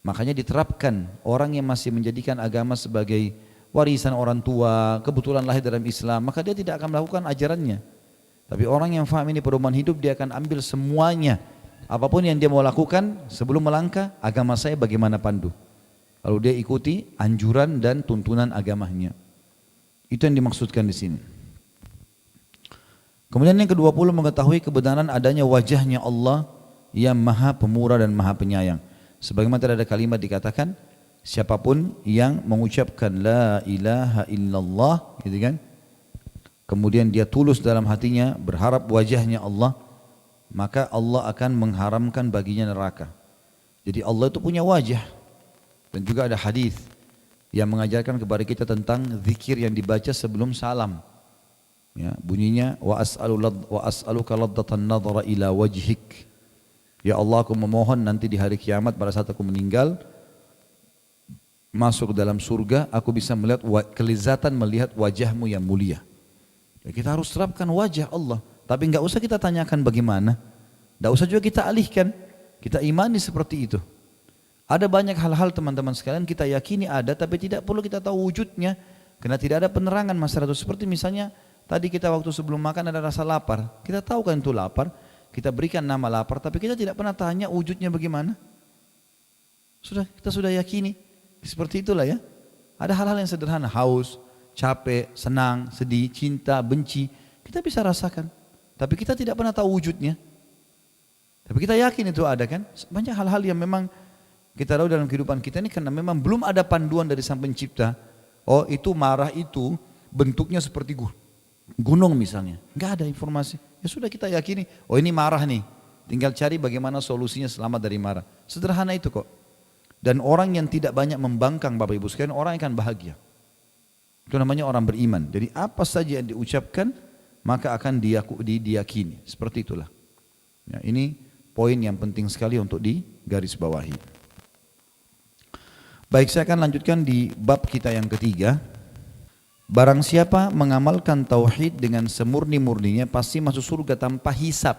Speaker 1: Makanya diterapkan orang yang masih menjadikan agama sebagai warisan orang tua, kebetulan lahir dalam Islam, maka dia tidak akan melakukan ajarannya. Tapi orang yang faham ini pedoman hidup, dia akan ambil semuanya. Apapun yang dia mau lakukan sebelum melangkah, agama saya bagaimana pandu. Lalu dia ikuti anjuran dan tuntunan agamanya. Itu yang dimaksudkan di sini. Kemudian yang ke-20, mengetahui kebenaran adanya wajahnya Allah yang maha pemurah dan maha penyayang. Sebagaimana tadi ada kalimat dikatakan, siapapun yang mengucapkan la ilaha illallah, gitu kan? Kemudian dia tulus dalam hatinya berharap wajahnya Allah, maka Allah akan mengharamkan baginya neraka. Jadi Allah itu punya wajah. Dan juga ada hadis yang mengajarkan kepada kita tentang zikir yang dibaca sebelum salam. Ya, bunyinya wa as'aluka laddatan nadhara ila wajhik. Ya Allah, aku memohon nanti di hari kiamat pada saat aku meninggal masuk ke dalam surga, aku bisa melihat kelezatan melihat wajahmu yang mulia. Ya, kita harus terapkan wajah Allah. Tapi enggak usah kita tanyakan bagaimana. Enggak usah juga kita alihkan. Kita imani seperti itu. Ada banyak hal-hal teman-teman sekalian kita yakini ada, tapi tidak perlu kita tahu wujudnya. Karena tidak ada penerangan masalah itu. Seperti misalnya tadi kita waktu sebelum makan ada rasa lapar. Kita tahu kan itu lapar. Kita berikan nama lapar, tapi kita tidak pernah tanya wujudnya bagaimana. Kita sudah yakini. Seperti itulah ya. Ada hal-hal yang sederhana. Haus, capek, senang, sedih, cinta, benci. Kita bisa rasakan. Tapi kita tidak pernah tahu wujudnya. Tapi kita yakin itu ada kan. Banyak hal-hal yang memang kita tahu dalam kehidupan kita ini karena memang belum ada panduan dari Sang Pencipta. Oh itu marah itu bentuknya seperti gunung misalnya. Enggak ada informasi. Ya sudah kita yakini. Oh ini marah nih. Tinggal cari bagaimana solusinya selamat dari marah. Sederhana itu kok. Dan orang yang tidak banyak membangkang Bapak Ibu sekalian, orang akan bahagia. Itu namanya orang beriman. Jadi apa saja yang diucapkan maka akan diyakini. Seperti itulah. Ya, ini poin yang penting sekali untuk digarisbawahi. Baik, saya akan lanjutkan di bab kita yang ketiga. Barang siapa mengamalkan tauhid dengan semurni-murninya pasti masuk surga tanpa hisab.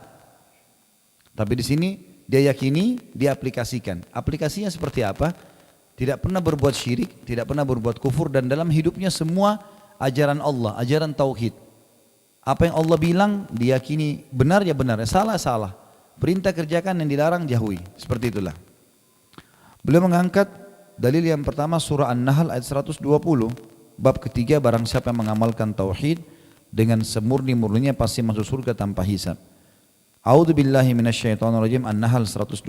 Speaker 1: Tapi di sini dia yakini, dia aplikasikan. Aplikasinya seperti apa? Tidak pernah berbuat syirik, tidak pernah berbuat kufur, dan dalam hidupnya semua ajaran Allah, ajaran tauhid. Apa yang Allah bilang diyakini, benar ya benar, salah salah. Perintah kerjakan, yang dilarang jauhi. Seperti itulah. Beliau mengangkat dalil yang pertama surah An-Nahl ayat 120. Bab ketiga, barang siapa yang mengamalkan tauhid dengan semurni-murninya pasti masuk surga tanpa hisab. A'udzu billahi minasyaitonir rajim. An-Nahl 120.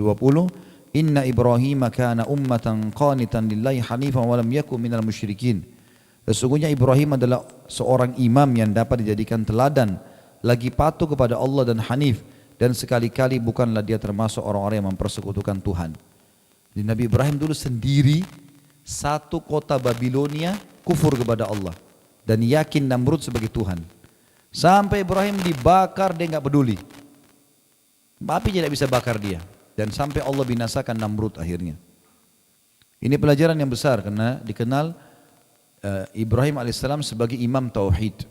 Speaker 1: Inna Ibrahim kana ummatan qanitan lillahi hanifan wa lam yakun minal musyrikin. Sesungguhnya Ibrahim adalah seorang imam yang dapat dijadikan teladan, lagi patuh kepada Allah dan hanif, dan sekali-kali bukanlah dia termasuk orang-orang yang mempersekutukan Tuhan. Jadi Nabi Ibrahim dulu sendiri satu kota Babilonia kufur kepada Allah dan yakin Namrud sebagai Tuhan. Sampai Ibrahim dibakar, dia enggak peduli. Api tidak bisa bakar dia, dan sampai Allah binasakan Namrud akhirnya. Ini pelajaran yang besar karena dikenal Ibrahim alaihissalam sebagai imam tauhid,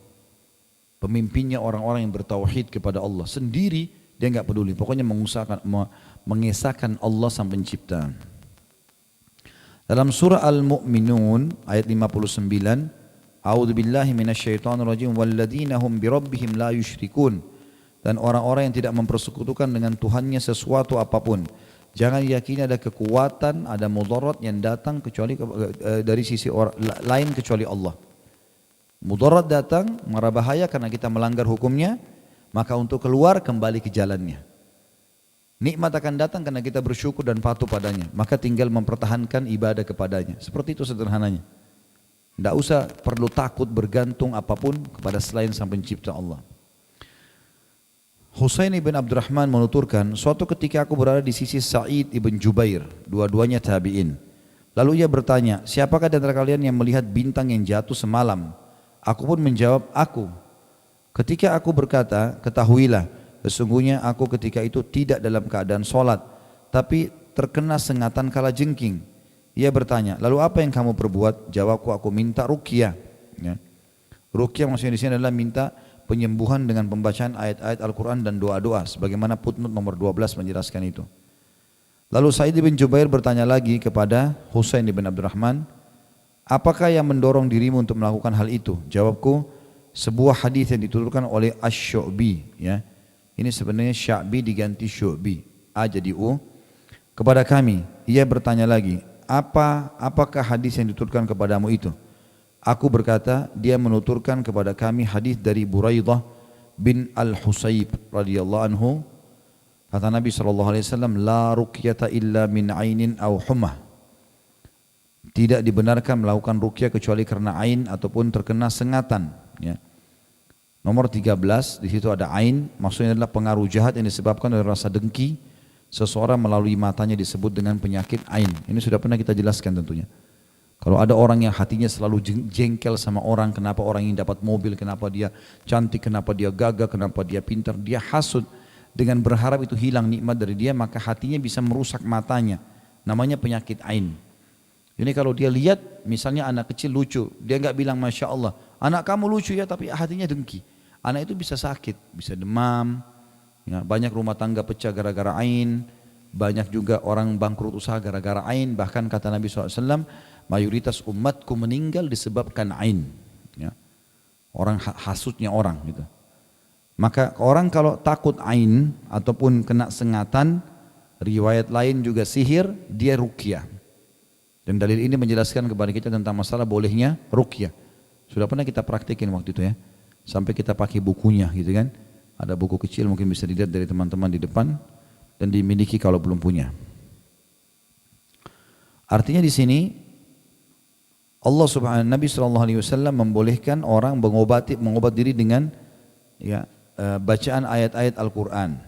Speaker 1: pemimpinnya orang-orang yang bertauhid kepada Allah. Sendiri dia enggak peduli, pokoknya mengesahkan Allah Sang Pencipta. Dalam surah Al-Mu'minun ayat 59, A'udzu billahi minasyaitonir rajim walladzina hum birabbihim la yusyrikun. Dan orang-orang yang tidak mempersekutukan dengan Tuhannya sesuatu apapun. Jangan yakini ada kekuatan, ada mudarat yang datang kecuali dari sisi lain kecuali Allah. Mudarat datang, mara bahaya karena kita melanggar hukumnya, maka untuk keluar kembali ke jalannya. Nikmat akan datang karena kita bersyukur dan patuh padanya, maka tinggal mempertahankan ibadah kepadanya. Seperti itu sederhananya. Tidak usah perlu takut bergantung apapun kepada selain sang pencipta Allah. Husain ibn Abdurrahman menuturkan, suatu ketika aku berada di sisi Sa'id ibn Jubair, dua-duanya tabi'in. Lalu ia bertanya, siapakah di antara kalian yang melihat bintang yang jatuh semalam? Aku pun menjawab, aku. Ketika aku berkata, ketahuilah, sesungguhnya aku ketika itu tidak dalam keadaan sholat, tapi terkena sengatan kalajengking. Ia bertanya, lalu apa yang kamu perbuat? Jawabku, aku minta ruqyah. Ya. Ruqyah maksudnya di sini adalah minta penyembuhan dengan pembacaan ayat-ayat Al-Quran dan doa-doa, sebagaimana footnote nomor 12 menjelaskan itu. Lalu Sa'id bin Jubair bertanya lagi kepada Husain bin Abdurrahman, apakah yang mendorong dirimu untuk melakukan hal itu? Jawabku, sebuah hadis yang dituturkan oleh Asy-Syu'bi. Ya. Ini sebenarnya Sya'bi diganti Syu'bi, A jadi U. Kepada kami, ia bertanya lagi, apakah hadis yang dituturkan kepadamu itu? Aku berkata, dia menuturkan kepada kami hadis dari Buraidah bin Al-Husayb radhiyallahu anhu. Kata Nabi SAW, la ruqyata illa min ainin aw humah. Tidak dibenarkan melakukan ruqyah kecuali karena ain ataupun terkena sengatan. Ya. Nomor 13, di situ ada ain, maksudnya adalah pengaruh jahat yang disebabkan oleh rasa dengki. Seseorang melalui matanya disebut dengan penyakit ain. Ini sudah pernah kita jelaskan tentunya. Kalau ada orang yang hatinya selalu jengkel sama orang, kenapa orang ini dapat mobil, kenapa dia cantik, kenapa dia gagah, kenapa dia pintar, dia hasud dengan berharap itu hilang nikmat dari dia, maka hatinya bisa merusak matanya. Namanya penyakit ain. Ini kalau dia lihat, misalnya anak kecil lucu, dia nggak bilang Masya Allah, anak kamu lucu ya, tapi hatinya dengki. Anak itu bisa sakit, bisa demam, ya, banyak rumah tangga pecah gara-gara ain, banyak juga orang bangkrut usaha gara-gara ain, bahkan kata Nabi SAW, mayoritas umatku meninggal disebabkan ain, ya. Orang hasutnya orang gitu. Maka orang kalau takut ain ataupun kena sengatan, riwayat lain juga sihir, dia ruqyah. Dan dalil ini menjelaskan kepada kita tentang masalah bolehnya ruqyah. Sudah pernah kita praktikin waktu itu ya, sampai kita pakai bukunya gitu kan. Ada buku kecil mungkin bisa dilihat dari teman-teman di depan dan dimiliki kalau belum punya. Artinya di sini Allah Subhanahu Nabi SAW membolehkan orang mengobat diri dengan ya, bacaan ayat-ayat Al-Quran.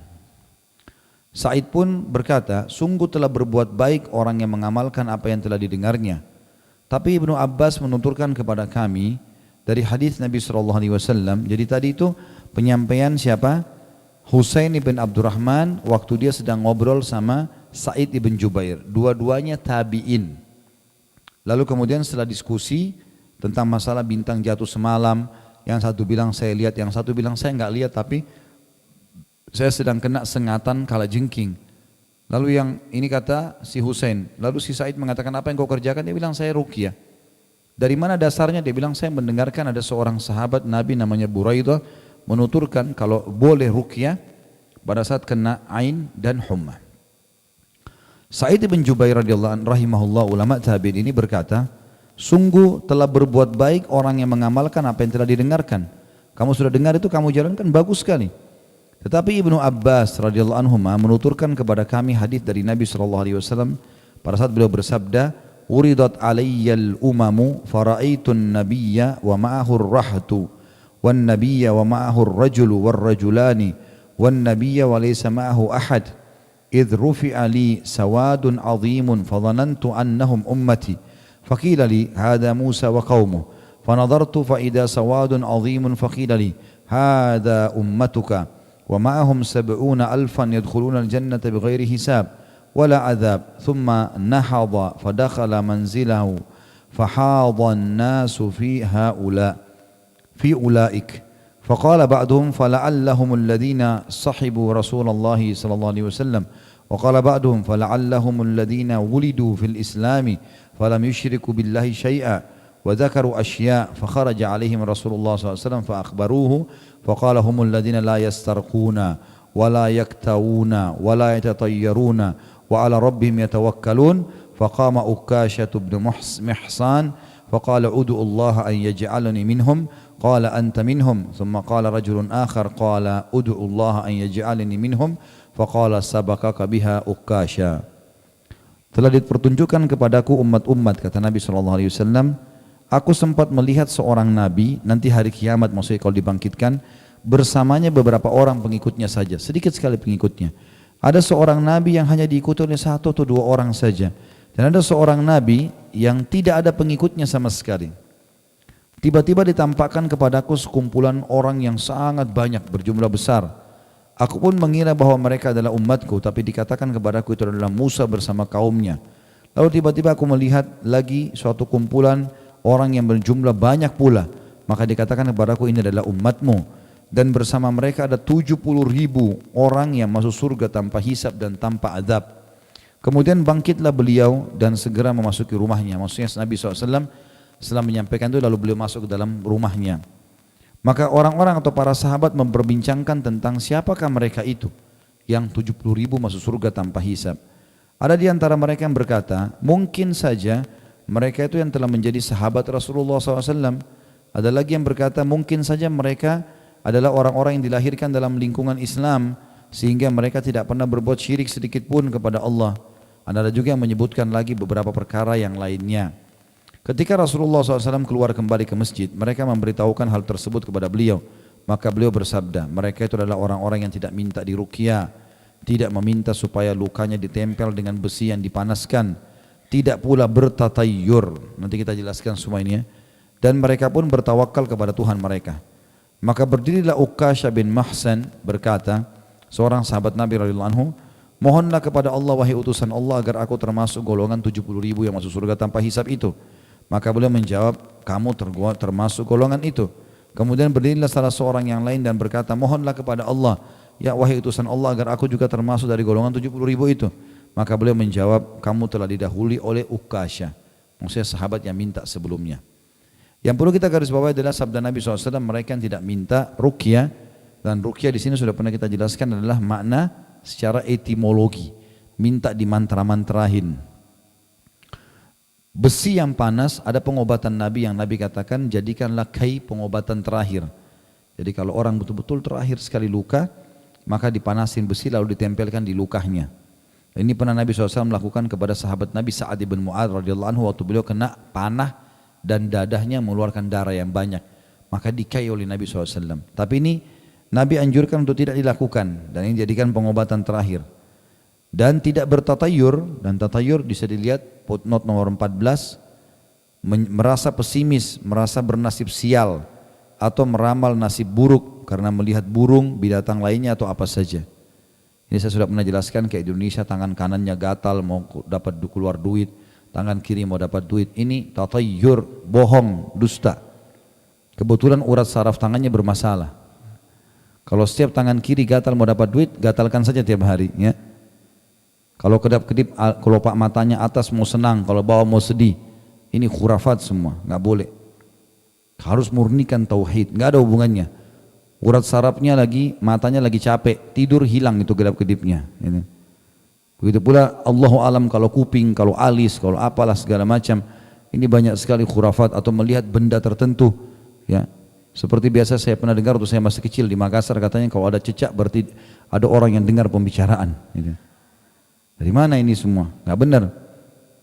Speaker 1: Sa'id pun berkata, sungguh telah berbuat baik orang yang mengamalkan apa yang telah didengarnya. Tapi Ibnu Abbas menuturkan kepada kami dari hadis Nabi SAW. Jadi tadi itu penyampaian siapa? Husain ibn Abdurrahman waktu dia sedang ngobrol sama Sa'id ibn Jubair. Dua-duanya tabi'in. Lalu kemudian setelah diskusi tentang masalah bintang jatuh semalam, yang satu bilang saya lihat, yang satu bilang saya enggak lihat tapi saya sedang kena sengatan kalajengking. Lalu yang ini kata si Husain, lalu si Sa'id mengatakan apa yang kau kerjakan? Dia bilang saya ruqyah. Dari mana dasarnya? Dia bilang saya mendengarkan ada seorang sahabat Nabi namanya Buraidah menuturkan kalau boleh ruqyah pada saat kena ain dan humma. Sa'id bin Jubair radhiyallahu anhu rahimahullah, ulama tabi'in ini berkata, sungguh telah berbuat baik orang yang mengamalkan apa yang telah didengarkan. Kamu sudah dengar itu, kamu jalankan, bagus sekali. Tetapi Ibnu Abbas radhiyallahu anhu menuturkan kepada kami hadis dari Nabi SAW pada saat beliau bersabda, uridat alayyal umamu fara'aitun nabiyya wa ma'ahur rahtu wan nabiyya wa ma'ahur rajulu war rajulani wan nabiyya wa laysa ma'ahu ahad idh rufi'a li sawadun azimun fadhanantu annahum ummati faqila li hadha Musa wa qawmuh fanadhartu fa idha sawadun azimun faqila li hadha ummatuka wa ma'ahum 70,000 yadkhuluna al-jannata bighairi hisab wala adhab thumma nahadha fadakhala manzilahu fahadha an-nasu fi ulaik فقال بعضهم فلعلهم الذين صحبوا رسول الله صلى الله عليه وسلم وقال بعضهم فلعلهم الذين ولدوا في الإسلام فلم يشركوا بالله شيئا وذكروا أشياء فخرج عليهم رسول الله صلى الله عليه وسلم فأخبروه فقال هم الذين لا يسترقون ولا يكتوون ولا يتطيرون wa 'ala rabbihim yatawakkalun faqama Ukashatu bin Mihsan faqala ud'u Allah an yaj'alani minhum qala anta minhum thumma qala rajulun akhar qala ud'u Allah an yaj'alani minhum faqala sabaqaka biha Ukasha. Telah dipertunjukkan kepadaku umat-umat, kata Nabi SAW, aku sempat melihat seorang nabi nanti hari kiamat, maksudnya kalau dibangkitkan, bersamanya beberapa orang pengikutnya saja, sedikit sekali pengikutnya. Ada seorang nabi yang hanya diikuti oleh 1 atau 2 orang saja, dan ada seorang nabi yang tidak ada pengikutnya sama sekali. Tiba-tiba ditampakkan kepadaku sekumpulan orang yang sangat banyak, berjumlah besar. Aku pun mengira bahwa mereka adalah umatku, tapi dikatakan kepadaku itu adalah Musa bersama kaumnya. Lalu tiba-tiba aku melihat lagi suatu kumpulan orang yang berjumlah banyak pula. Maka dikatakan kepadaku ini adalah umatmu. Dan bersama mereka ada 70.000 orang yang masuk surga tanpa hisab dan tanpa adab. Kemudian bangkitlah beliau dan segera memasuki rumahnya. Maksudnya Nabi SAW setelah menyampaikan itu lalu beliau masuk ke dalam rumahnya. Maka orang-orang atau para sahabat memperbincangkan tentang siapakah mereka itu yang 70.000 masuk surga tanpa hisab. Ada di antara mereka yang berkata, mungkin saja mereka itu yang telah menjadi sahabat Rasulullah SAW. Ada lagi yang berkata, mungkin saja mereka adalah orang-orang yang dilahirkan dalam lingkungan Islam sehingga mereka tidak pernah berbuat syirik sedikit pun kepada Allah. Ada juga yang menyebutkan lagi beberapa perkara yang lainnya. Ketika Rasulullah SAW keluar kembali ke masjid, mereka memberitahukan hal tersebut kepada beliau. Maka beliau bersabda, mereka itu adalah orang-orang yang tidak minta diruqyah, tidak meminta supaya lukanya ditempel dengan besi yang dipanaskan, tidak pula bertatayyur. Nanti kita jelaskan semua ini ya. Dan mereka pun bertawakal kepada Tuhan mereka. Maka berdirilah Ukasha bin Mihsan berkata, seorang sahabat Nabi radhiyallahu anhu, mohonlah kepada Allah wahai utusan Allah agar aku termasuk golongan 70.000 yang masuk surga tanpa hisab itu. Maka beliau menjawab, kamu termasuk golongan itu. Kemudian berdirilah salah seorang yang lain dan berkata, mohonlah kepada Allah, ya wahai utusan Allah agar aku juga termasuk dari golongan 70.000 itu. Maka beliau menjawab, kamu telah didahului oleh Ukasha. Maksudnya sahabat yang minta sebelumnya. Yang perlu kita garis bawahi adalah sabda Nabi SAW, mereka yang tidak minta ruqyah. Dan ruqyah di sini sudah pernah kita jelaskan adalah makna secara etimologi. Minta dimantra-mantrahin. Besi yang panas, ada pengobatan Nabi yang Nabi katakan jadikanlah kai pengobatan terakhir. Jadi kalau orang betul-betul terakhir sekali luka, maka dipanasin besi lalu ditempelkan di lukanya. Ini pernah Nabi SAW melakukan kepada sahabat Nabi Sa'ad bin Mu'adz radhiyallahu anhu waktu beliau kena panah dan dadahnya mengeluarkan darah yang banyak. Maka dikai oleh Nabi SAW. Tapi ini Nabi anjurkan untuk tidak dilakukan dan ini dijadikan pengobatan terakhir. Dan tidak bertatayur, dan tatayur bisa dilihat footnote nomor 14, merasa pesimis, merasa bernasib sial atau meramal nasib buruk karena melihat burung, binatang lainnya atau apa saja. Ini saya sudah pernah jelaskan, kayak di Indonesia tangan kanannya gatal mau dapat keluar duit, tangan kiri mau dapat duit. Ini tatayur, bohong, dusta. Kebetulan urat saraf tangannya bermasalah. Kalau setiap tangan kiri gatal mau dapat duit, gatalkan saja tiap hari ya. Kalau kedap-kedip kelopak matanya atas mau senang, kalau bawah mau sedih. Ini khurafat semua, nggak boleh. Harus murnikan tauhid, nggak ada hubungannya. Urat sarafnya lagi, matanya lagi capek, tidur hilang itu kedap-kedipnya. Begitu pula Allahu alam kalau kuping, kalau alis, kalau apalah segala macam. Ini banyak sekali khurafat atau melihat benda tertentu. Ya, seperti biasa saya pernah dengar waktu saya masih kecil di Makassar katanya kalau ada cecak berarti ada orang yang dengar pembicaraan. Gitu. Dari mana ini semua? Nggak benar.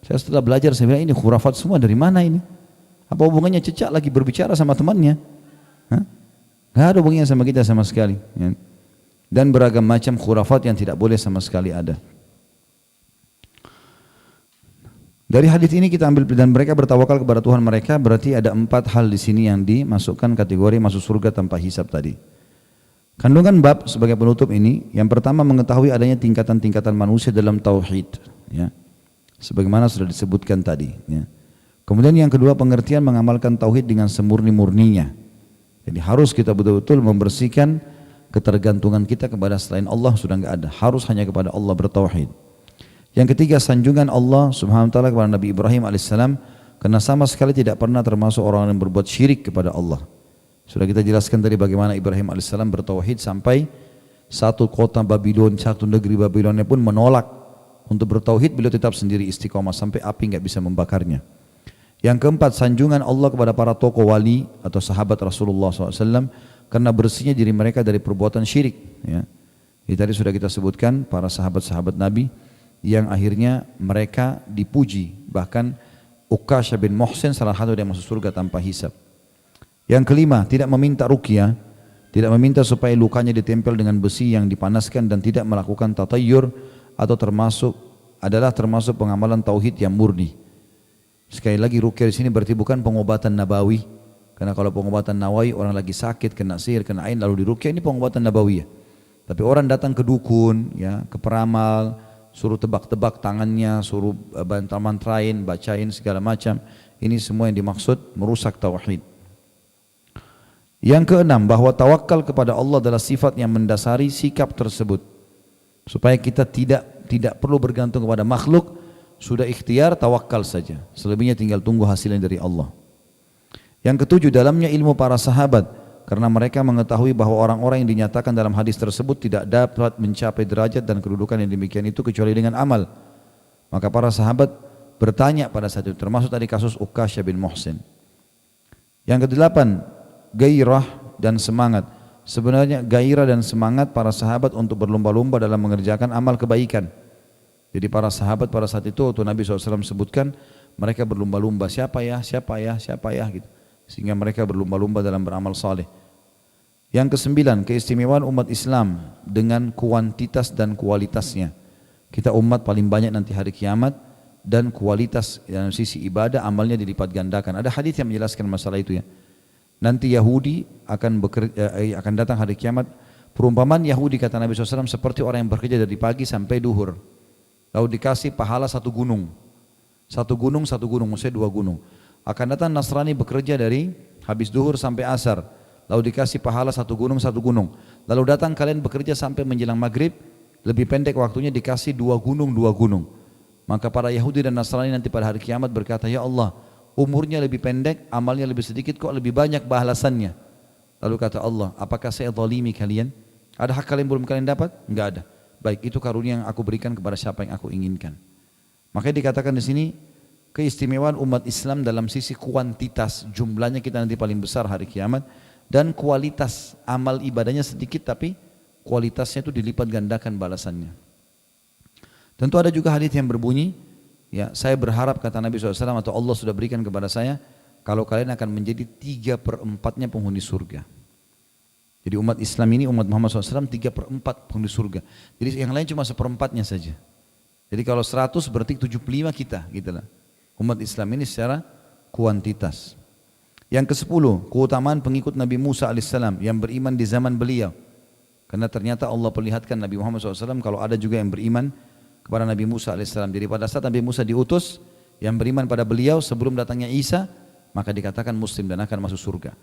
Speaker 1: Saya setelah belajar saya bilang ini khurafat semua, dari mana ini? Apa hubungannya cecak lagi berbicara sama temannya? Nggak ada hubungannya sama kita sama sekali. Ya. Dan beragam macam khurafat yang tidak boleh sama sekali ada. Dari hadis ini kita ambil dan mereka bertawakal kepada Tuhan mereka, berarti ada 4 hal di sini yang dimasukkan kategori masuk surga tanpa hisab tadi. Kandungan bab sebagai penutup ini, yang pertama mengetahui adanya tingkatan-tingkatan manusia dalam tauhid, ya, sebagaimana sudah disebutkan tadi. Ya. Kemudian yang kedua pengertian mengamalkan tauhid dengan semurni-murninya. Jadi harus kita betul-betul membersihkan ketergantungan kita kepada selain Allah sudah enggak ada, harus hanya kepada Allah bertauhid. Yang ketiga sanjungan Allah Subhanahu wa taala kepada Nabi Ibrahim alaihissalam karena sama sekali tidak pernah termasuk orang yang berbuat syirik kepada Allah. Sudah kita jelaskan tadi bagaimana Ibrahim alaihissalam bertauhid sampai satu kota Babylon, satu negeri Babylonnya pun menolak Untuk bertauhid beliau tetap sendiri istiqomah sampai api nggak bisa membakarnya. Yang keempat, sanjungan Allah kepada para tokoh wali atau sahabat Rasulullah SAW karena bersihnya diri mereka dari perbuatan syirik. Ya. Jadi tadi sudah kita sebutkan para sahabat-sahabat Nabi yang akhirnya mereka dipuji. Bahkan Uqashah bin Muhsin salah satu yang masuk surga tanpa hisab. Yang kelima, tidak meminta ruqyah, tidak meminta supaya lukanya ditempel dengan besi yang dipanaskan dan tidak melakukan tatayyur atau termasuk pengamalan tauhid yang murni. Sekali lagi ruqyah di sini berarti bukan pengobatan nabawi. Karena kalau pengobatan nabawi orang lagi sakit, kena sihir, kena ain lalu diruqyah, ini pengobatan nabawiyah. Tapi orang datang ke dukun, ya, ke peramal, suruh tebak-tebak tangannya, suruh mantrain, bacain segala macam. Ini semua yang dimaksud merusak tauhid. Yang keenam, bahwa tawakal kepada Allah adalah sifat yang mendasari sikap tersebut. Supaya kita tidak perlu bergantung kepada makhluk, sudah ikhtiar tawakal saja. Selebihnya tinggal tunggu hasilnya dari Allah. Yang ketujuh, dalamnya ilmu para sahabat, karena mereka mengetahui bahwa orang-orang yang dinyatakan dalam hadis tersebut tidak dapat mencapai derajat dan kedudukan yang demikian itu kecuali dengan amal. Maka para sahabat bertanya pada saat itu, termasuk tadi kasus Uqashah bin Muhsin. Yang kedelapan, gairah dan semangat. Sebenarnya gairah dan semangat para sahabat untuk berlomba-lomba dalam mengerjakan amal kebaikan. Jadi para sahabat pada saat itu waktu Nabi SAW sebutkan, mereka berlomba-lomba, siapa ya gitu. Sehingga mereka berlomba-lomba dalam beramal saleh. Yang kesembilan, keistimewaan umat Islam dengan kuantitas dan kualitasnya. Kita umat paling banyak nanti hari kiamat, dan kualitas dalam sisi ibadah amalnya dilipat gandakan. Ada hadis yang menjelaskan masalah itu ya. Nanti Yahudi akan datang hari kiamat. Perumpamaan Yahudi kata Nabi SAW seperti orang yang bekerja dari pagi sampai duhur. Lalu dikasih pahala satu gunung, maksudnya 2 gunung. Akan datang Nasrani bekerja dari habis duhur sampai asar. Lalu dikasih pahala 1 gunung. Lalu datang kalian bekerja sampai menjelang maghrib, lebih pendek waktunya dikasih 2 gunung. Maka para Yahudi dan Nasrani nanti pada hari kiamat berkata, ya Allah, umurnya lebih pendek, amalnya lebih sedikit, kok lebih banyak balasannya. Lalu kata Allah, apakah saya zalimi kalian? Ada hak kalian belum kalian dapat? Enggak ada. Baik, itu karunia yang aku berikan kepada siapa yang aku inginkan. Makanya dikatakan di sini keistimewaan umat Islam dalam sisi kuantitas, jumlahnya kita nanti paling besar hari kiamat, dan kualitas amal ibadahnya sedikit tapi kualitasnya itu dilipat gandakan balasannya. Tentu ada juga hadis yang berbunyi, ya, saya berharap kata Nabi SAW atau Allah sudah berikan kepada saya, kalau kalian akan menjadi 3/4 penghuni surga. Jadi umat Islam ini, umat Muhammad SAW 3/4 penghuni surga. Jadi yang lain cuma 1/4 saja. Jadi kalau 100 berarti 75 kita, gitulah. Umat Islam ini secara kuantitas. Yang ke-10, keutamaan pengikut Nabi Musa alaihissalam yang beriman di zaman beliau. Karena ternyata Allah perlihatkan Nabi Muhammad SAW kalau ada juga yang beriman kepada Nabi Musa alaihissalam. Jadi pada saat Nabi Musa diutus, yang beriman pada beliau sebelum datangnya Isa, maka dikatakan muslim dan akan masuk surga.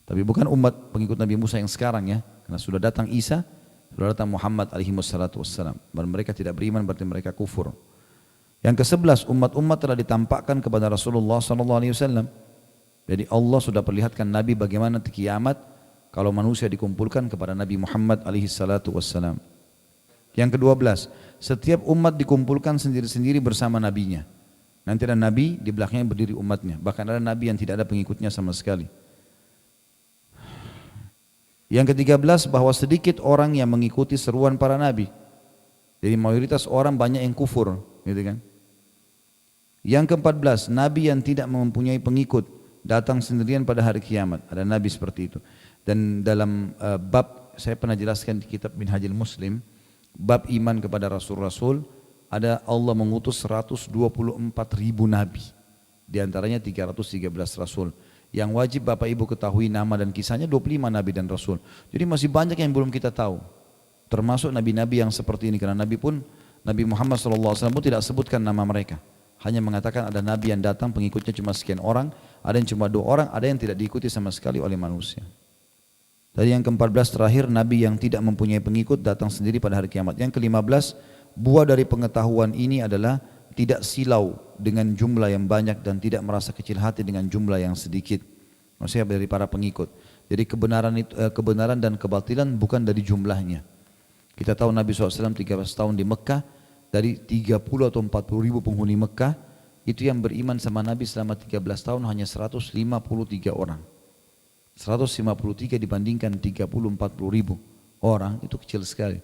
Speaker 1: Tapi bukan umat pengikut Nabi Musa yang sekarang ya, karena sudah datang Isa, sudah datang Muhammad alaihi wassalatu wassalam. Dan mereka tidak beriman berarti mereka kufur. Yang ke-11, umat-umat telah ditampakkan kepada Rasulullah SAW. Jadi Allah sudah perlihatkan Nabi bagaimana di kiamat kalau manusia dikumpulkan kepada Nabi Muhammad alaihi salatu wassalam. Yang ke-12, setiap umat dikumpulkan sendiri-sendiri bersama nabinya. Nanti ada nabi, di belakangnya berdiri umatnya. Bahkan ada nabi yang tidak ada pengikutnya sama sekali. Yang ke-13, bahwa sedikit orang yang mengikuti seruan para nabi. Jadi mayoritas orang banyak yang kufur, gitu kan? Yang ke-14, nabi yang tidak mempunyai pengikut datang sendirian pada hari kiamat. Ada nabi seperti itu. Dan dalam bab, saya pernah jelaskan di kitab Minhajul Muslim, bab iman kepada Rasul-Rasul, ada Allah mengutus 124.000 nabi. Di antaranya 313 Rasul. Yang wajib Bapak Ibu ketahui nama dan kisahnya 25 Nabi dan Rasul. Jadi masih banyak yang belum kita tahu. Termasuk Nabi-Nabi yang seperti ini. Karena Nabi pun, Nabi Muhammad SAW pun tidak sebutkan nama mereka. Hanya mengatakan ada Nabi yang datang pengikutnya cuma sekian orang. Ada yang cuma 2 orang, ada yang tidak diikuti sama sekali oleh manusia. Tadi yang ke-14 terakhir, Nabi yang tidak mempunyai pengikut datang sendiri pada hari kiamat. Yang ke-15, buah dari pengetahuan ini adalah tidak silau dengan jumlah yang banyak dan tidak merasa kecil hati dengan jumlah yang sedikit. Maksudnya dari para pengikut. Jadi kebenaran dan kebatilan bukan dari jumlahnya. Kita tahu Nabi SAW 13 tahun di Mekah, dari 30 atau 40 ribu penghuni Mekah, itu yang beriman sama Nabi selama 13 tahun hanya 153 orang. 153 dibandingkan 30-40 ribu orang, itu kecil sekali.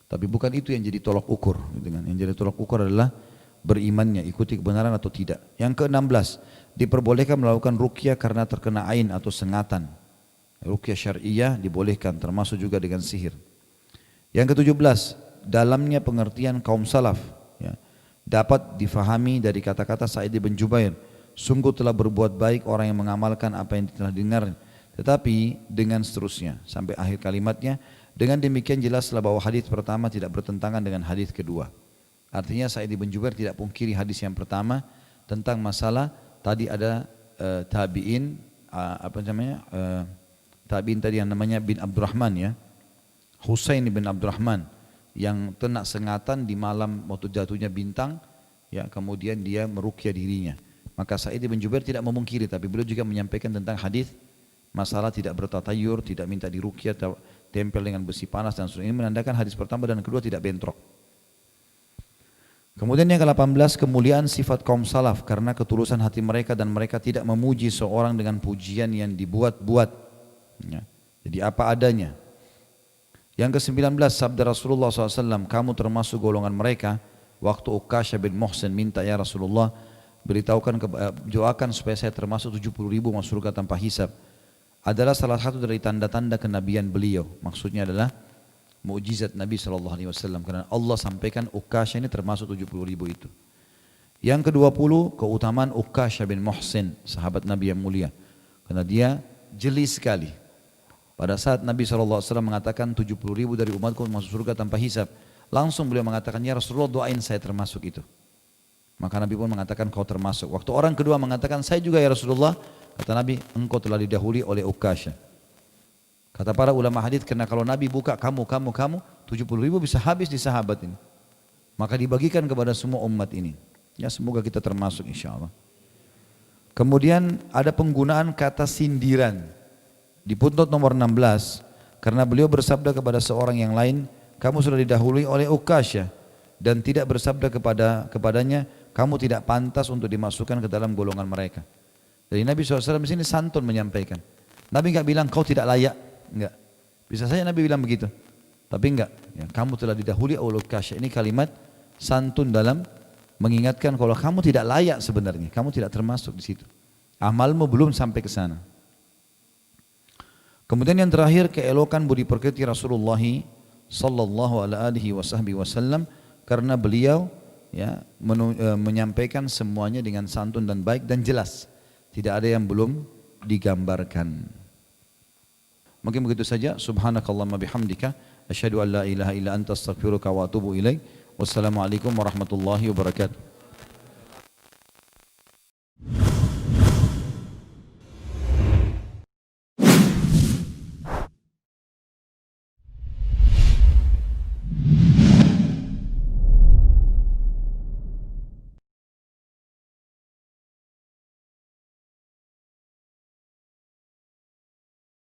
Speaker 1: Tapi bukan itu yang jadi tolak ukur. Yang jadi tolak ukur adalah berimannya, ikuti kebenaran atau tidak. Yang ke-16, diperbolehkan melakukan ruqyah karena terkena ain atau sengatan. Ruqyah syariah dibolehkan, termasuk juga dengan sihir. Yang ke-17, dalamnya pengertian kaum salaf, ya, dapat difahami dari kata-kata Sa'id bin Jubair, sungguh telah berbuat baik orang yang mengamalkan apa yang telah dengar, tetapi dengan seterusnya sampai akhir kalimatnya. Dengan demikian jelaslah bahwa hadis pertama tidak bertentangan dengan hadis kedua. Artinya Sa'id bin Jubair tidak pungkiri hadis yang pertama tentang masalah tadi ada tabi'in tabi'in tadi yang namanya bin Abdurrahman, ya, Husain bin Abdurrahman, yang kena sengatan di malam waktu jatuhnya bintang, ya, kemudian dia meruqyah dirinya. Maka Sa'id bin Jubair tidak memungkiri, tapi beliau juga menyampaikan tentang hadis masalah tidak bertatayur, tidak minta diruqyah, tempel dengan besi panas dan sebagainya. Ini menandakan hadis pertama dan kedua tidak bentrok. Kemudian yang ke-18, kemuliaan sifat kaum salaf karena ketulusan hati mereka dan mereka tidak memuji seorang dengan pujian yang dibuat-buat, ya, jadi apa adanya. Yang ke-19, sabda Rasulullah SAW, kamu termasuk golongan mereka. Waktu Uqasyah bin Muhsin minta, ya Rasulullah, doakan supaya saya termasuk 70 ribu masuk surga tanpa hisab. Adalah salah satu dari tanda-tanda kenabian beliau. Maksudnya adalah mukjizat Nabi SAW, karena Allah sampaikan Uqasyah ini termasuk 70 ribu itu. Yang ke-20, keutamaan Uqasyah bin Muhsin, sahabat Nabi yang mulia, karena dia jeli sekali. Pada saat Nabi SAW mengatakan 70 ribu dari umatku masuk surga tanpa hisab, langsung beliau mengatakan, ya Rasulullah, doain saya termasuk itu. Maka Nabi pun mengatakan, kau termasuk. Waktu orang kedua mengatakan, saya juga ya Rasulullah, kata Nabi, engkau telah didahului oleh Uqasyah. Kata para ulama hadis, karena kalau Nabi buka kamu, 70 ribu bisa habis di sahabat ini. Maka dibagikan kepada semua umat ini. Ya, semoga kita termasuk insya Allah. Kemudian ada penggunaan kata sindiran. Di putnot nomor 16, karena beliau bersabda kepada seorang yang lain, kamu sudah didahului oleh Uqasyah, dan tidak bersabda kepadanya, kamu tidak pantas untuk dimasukkan ke dalam golongan mereka. Jadi Nabi SAW di sini santun menyampaikan. Nabi enggak bilang kau tidak layak, enggak. Bisa saja Nabi bilang begitu, tapi enggak. Ya, kamu telah didahului oleh Uqasyah. Ini kalimat santun dalam mengingatkan kalau kamu tidak layak sebenarnya, kamu tidak termasuk di situ. Amalmu belum sampai ke sana. Kemudian yang terakhir, keelokan budi pekerti Rasulullah sallallahu alaihi wasallam, karena beliau, ya, menyampaikan semuanya dengan santun dan baik dan jelas. Tidak ada yang belum digambarkan. Mungkin begitu saja. Subhanakallahumma bihamdika asyhadu an la ilaha illa anta astaghfiruka wa atubu ilaik. Wassalamualaikum warahmatullahi wabarakatuh.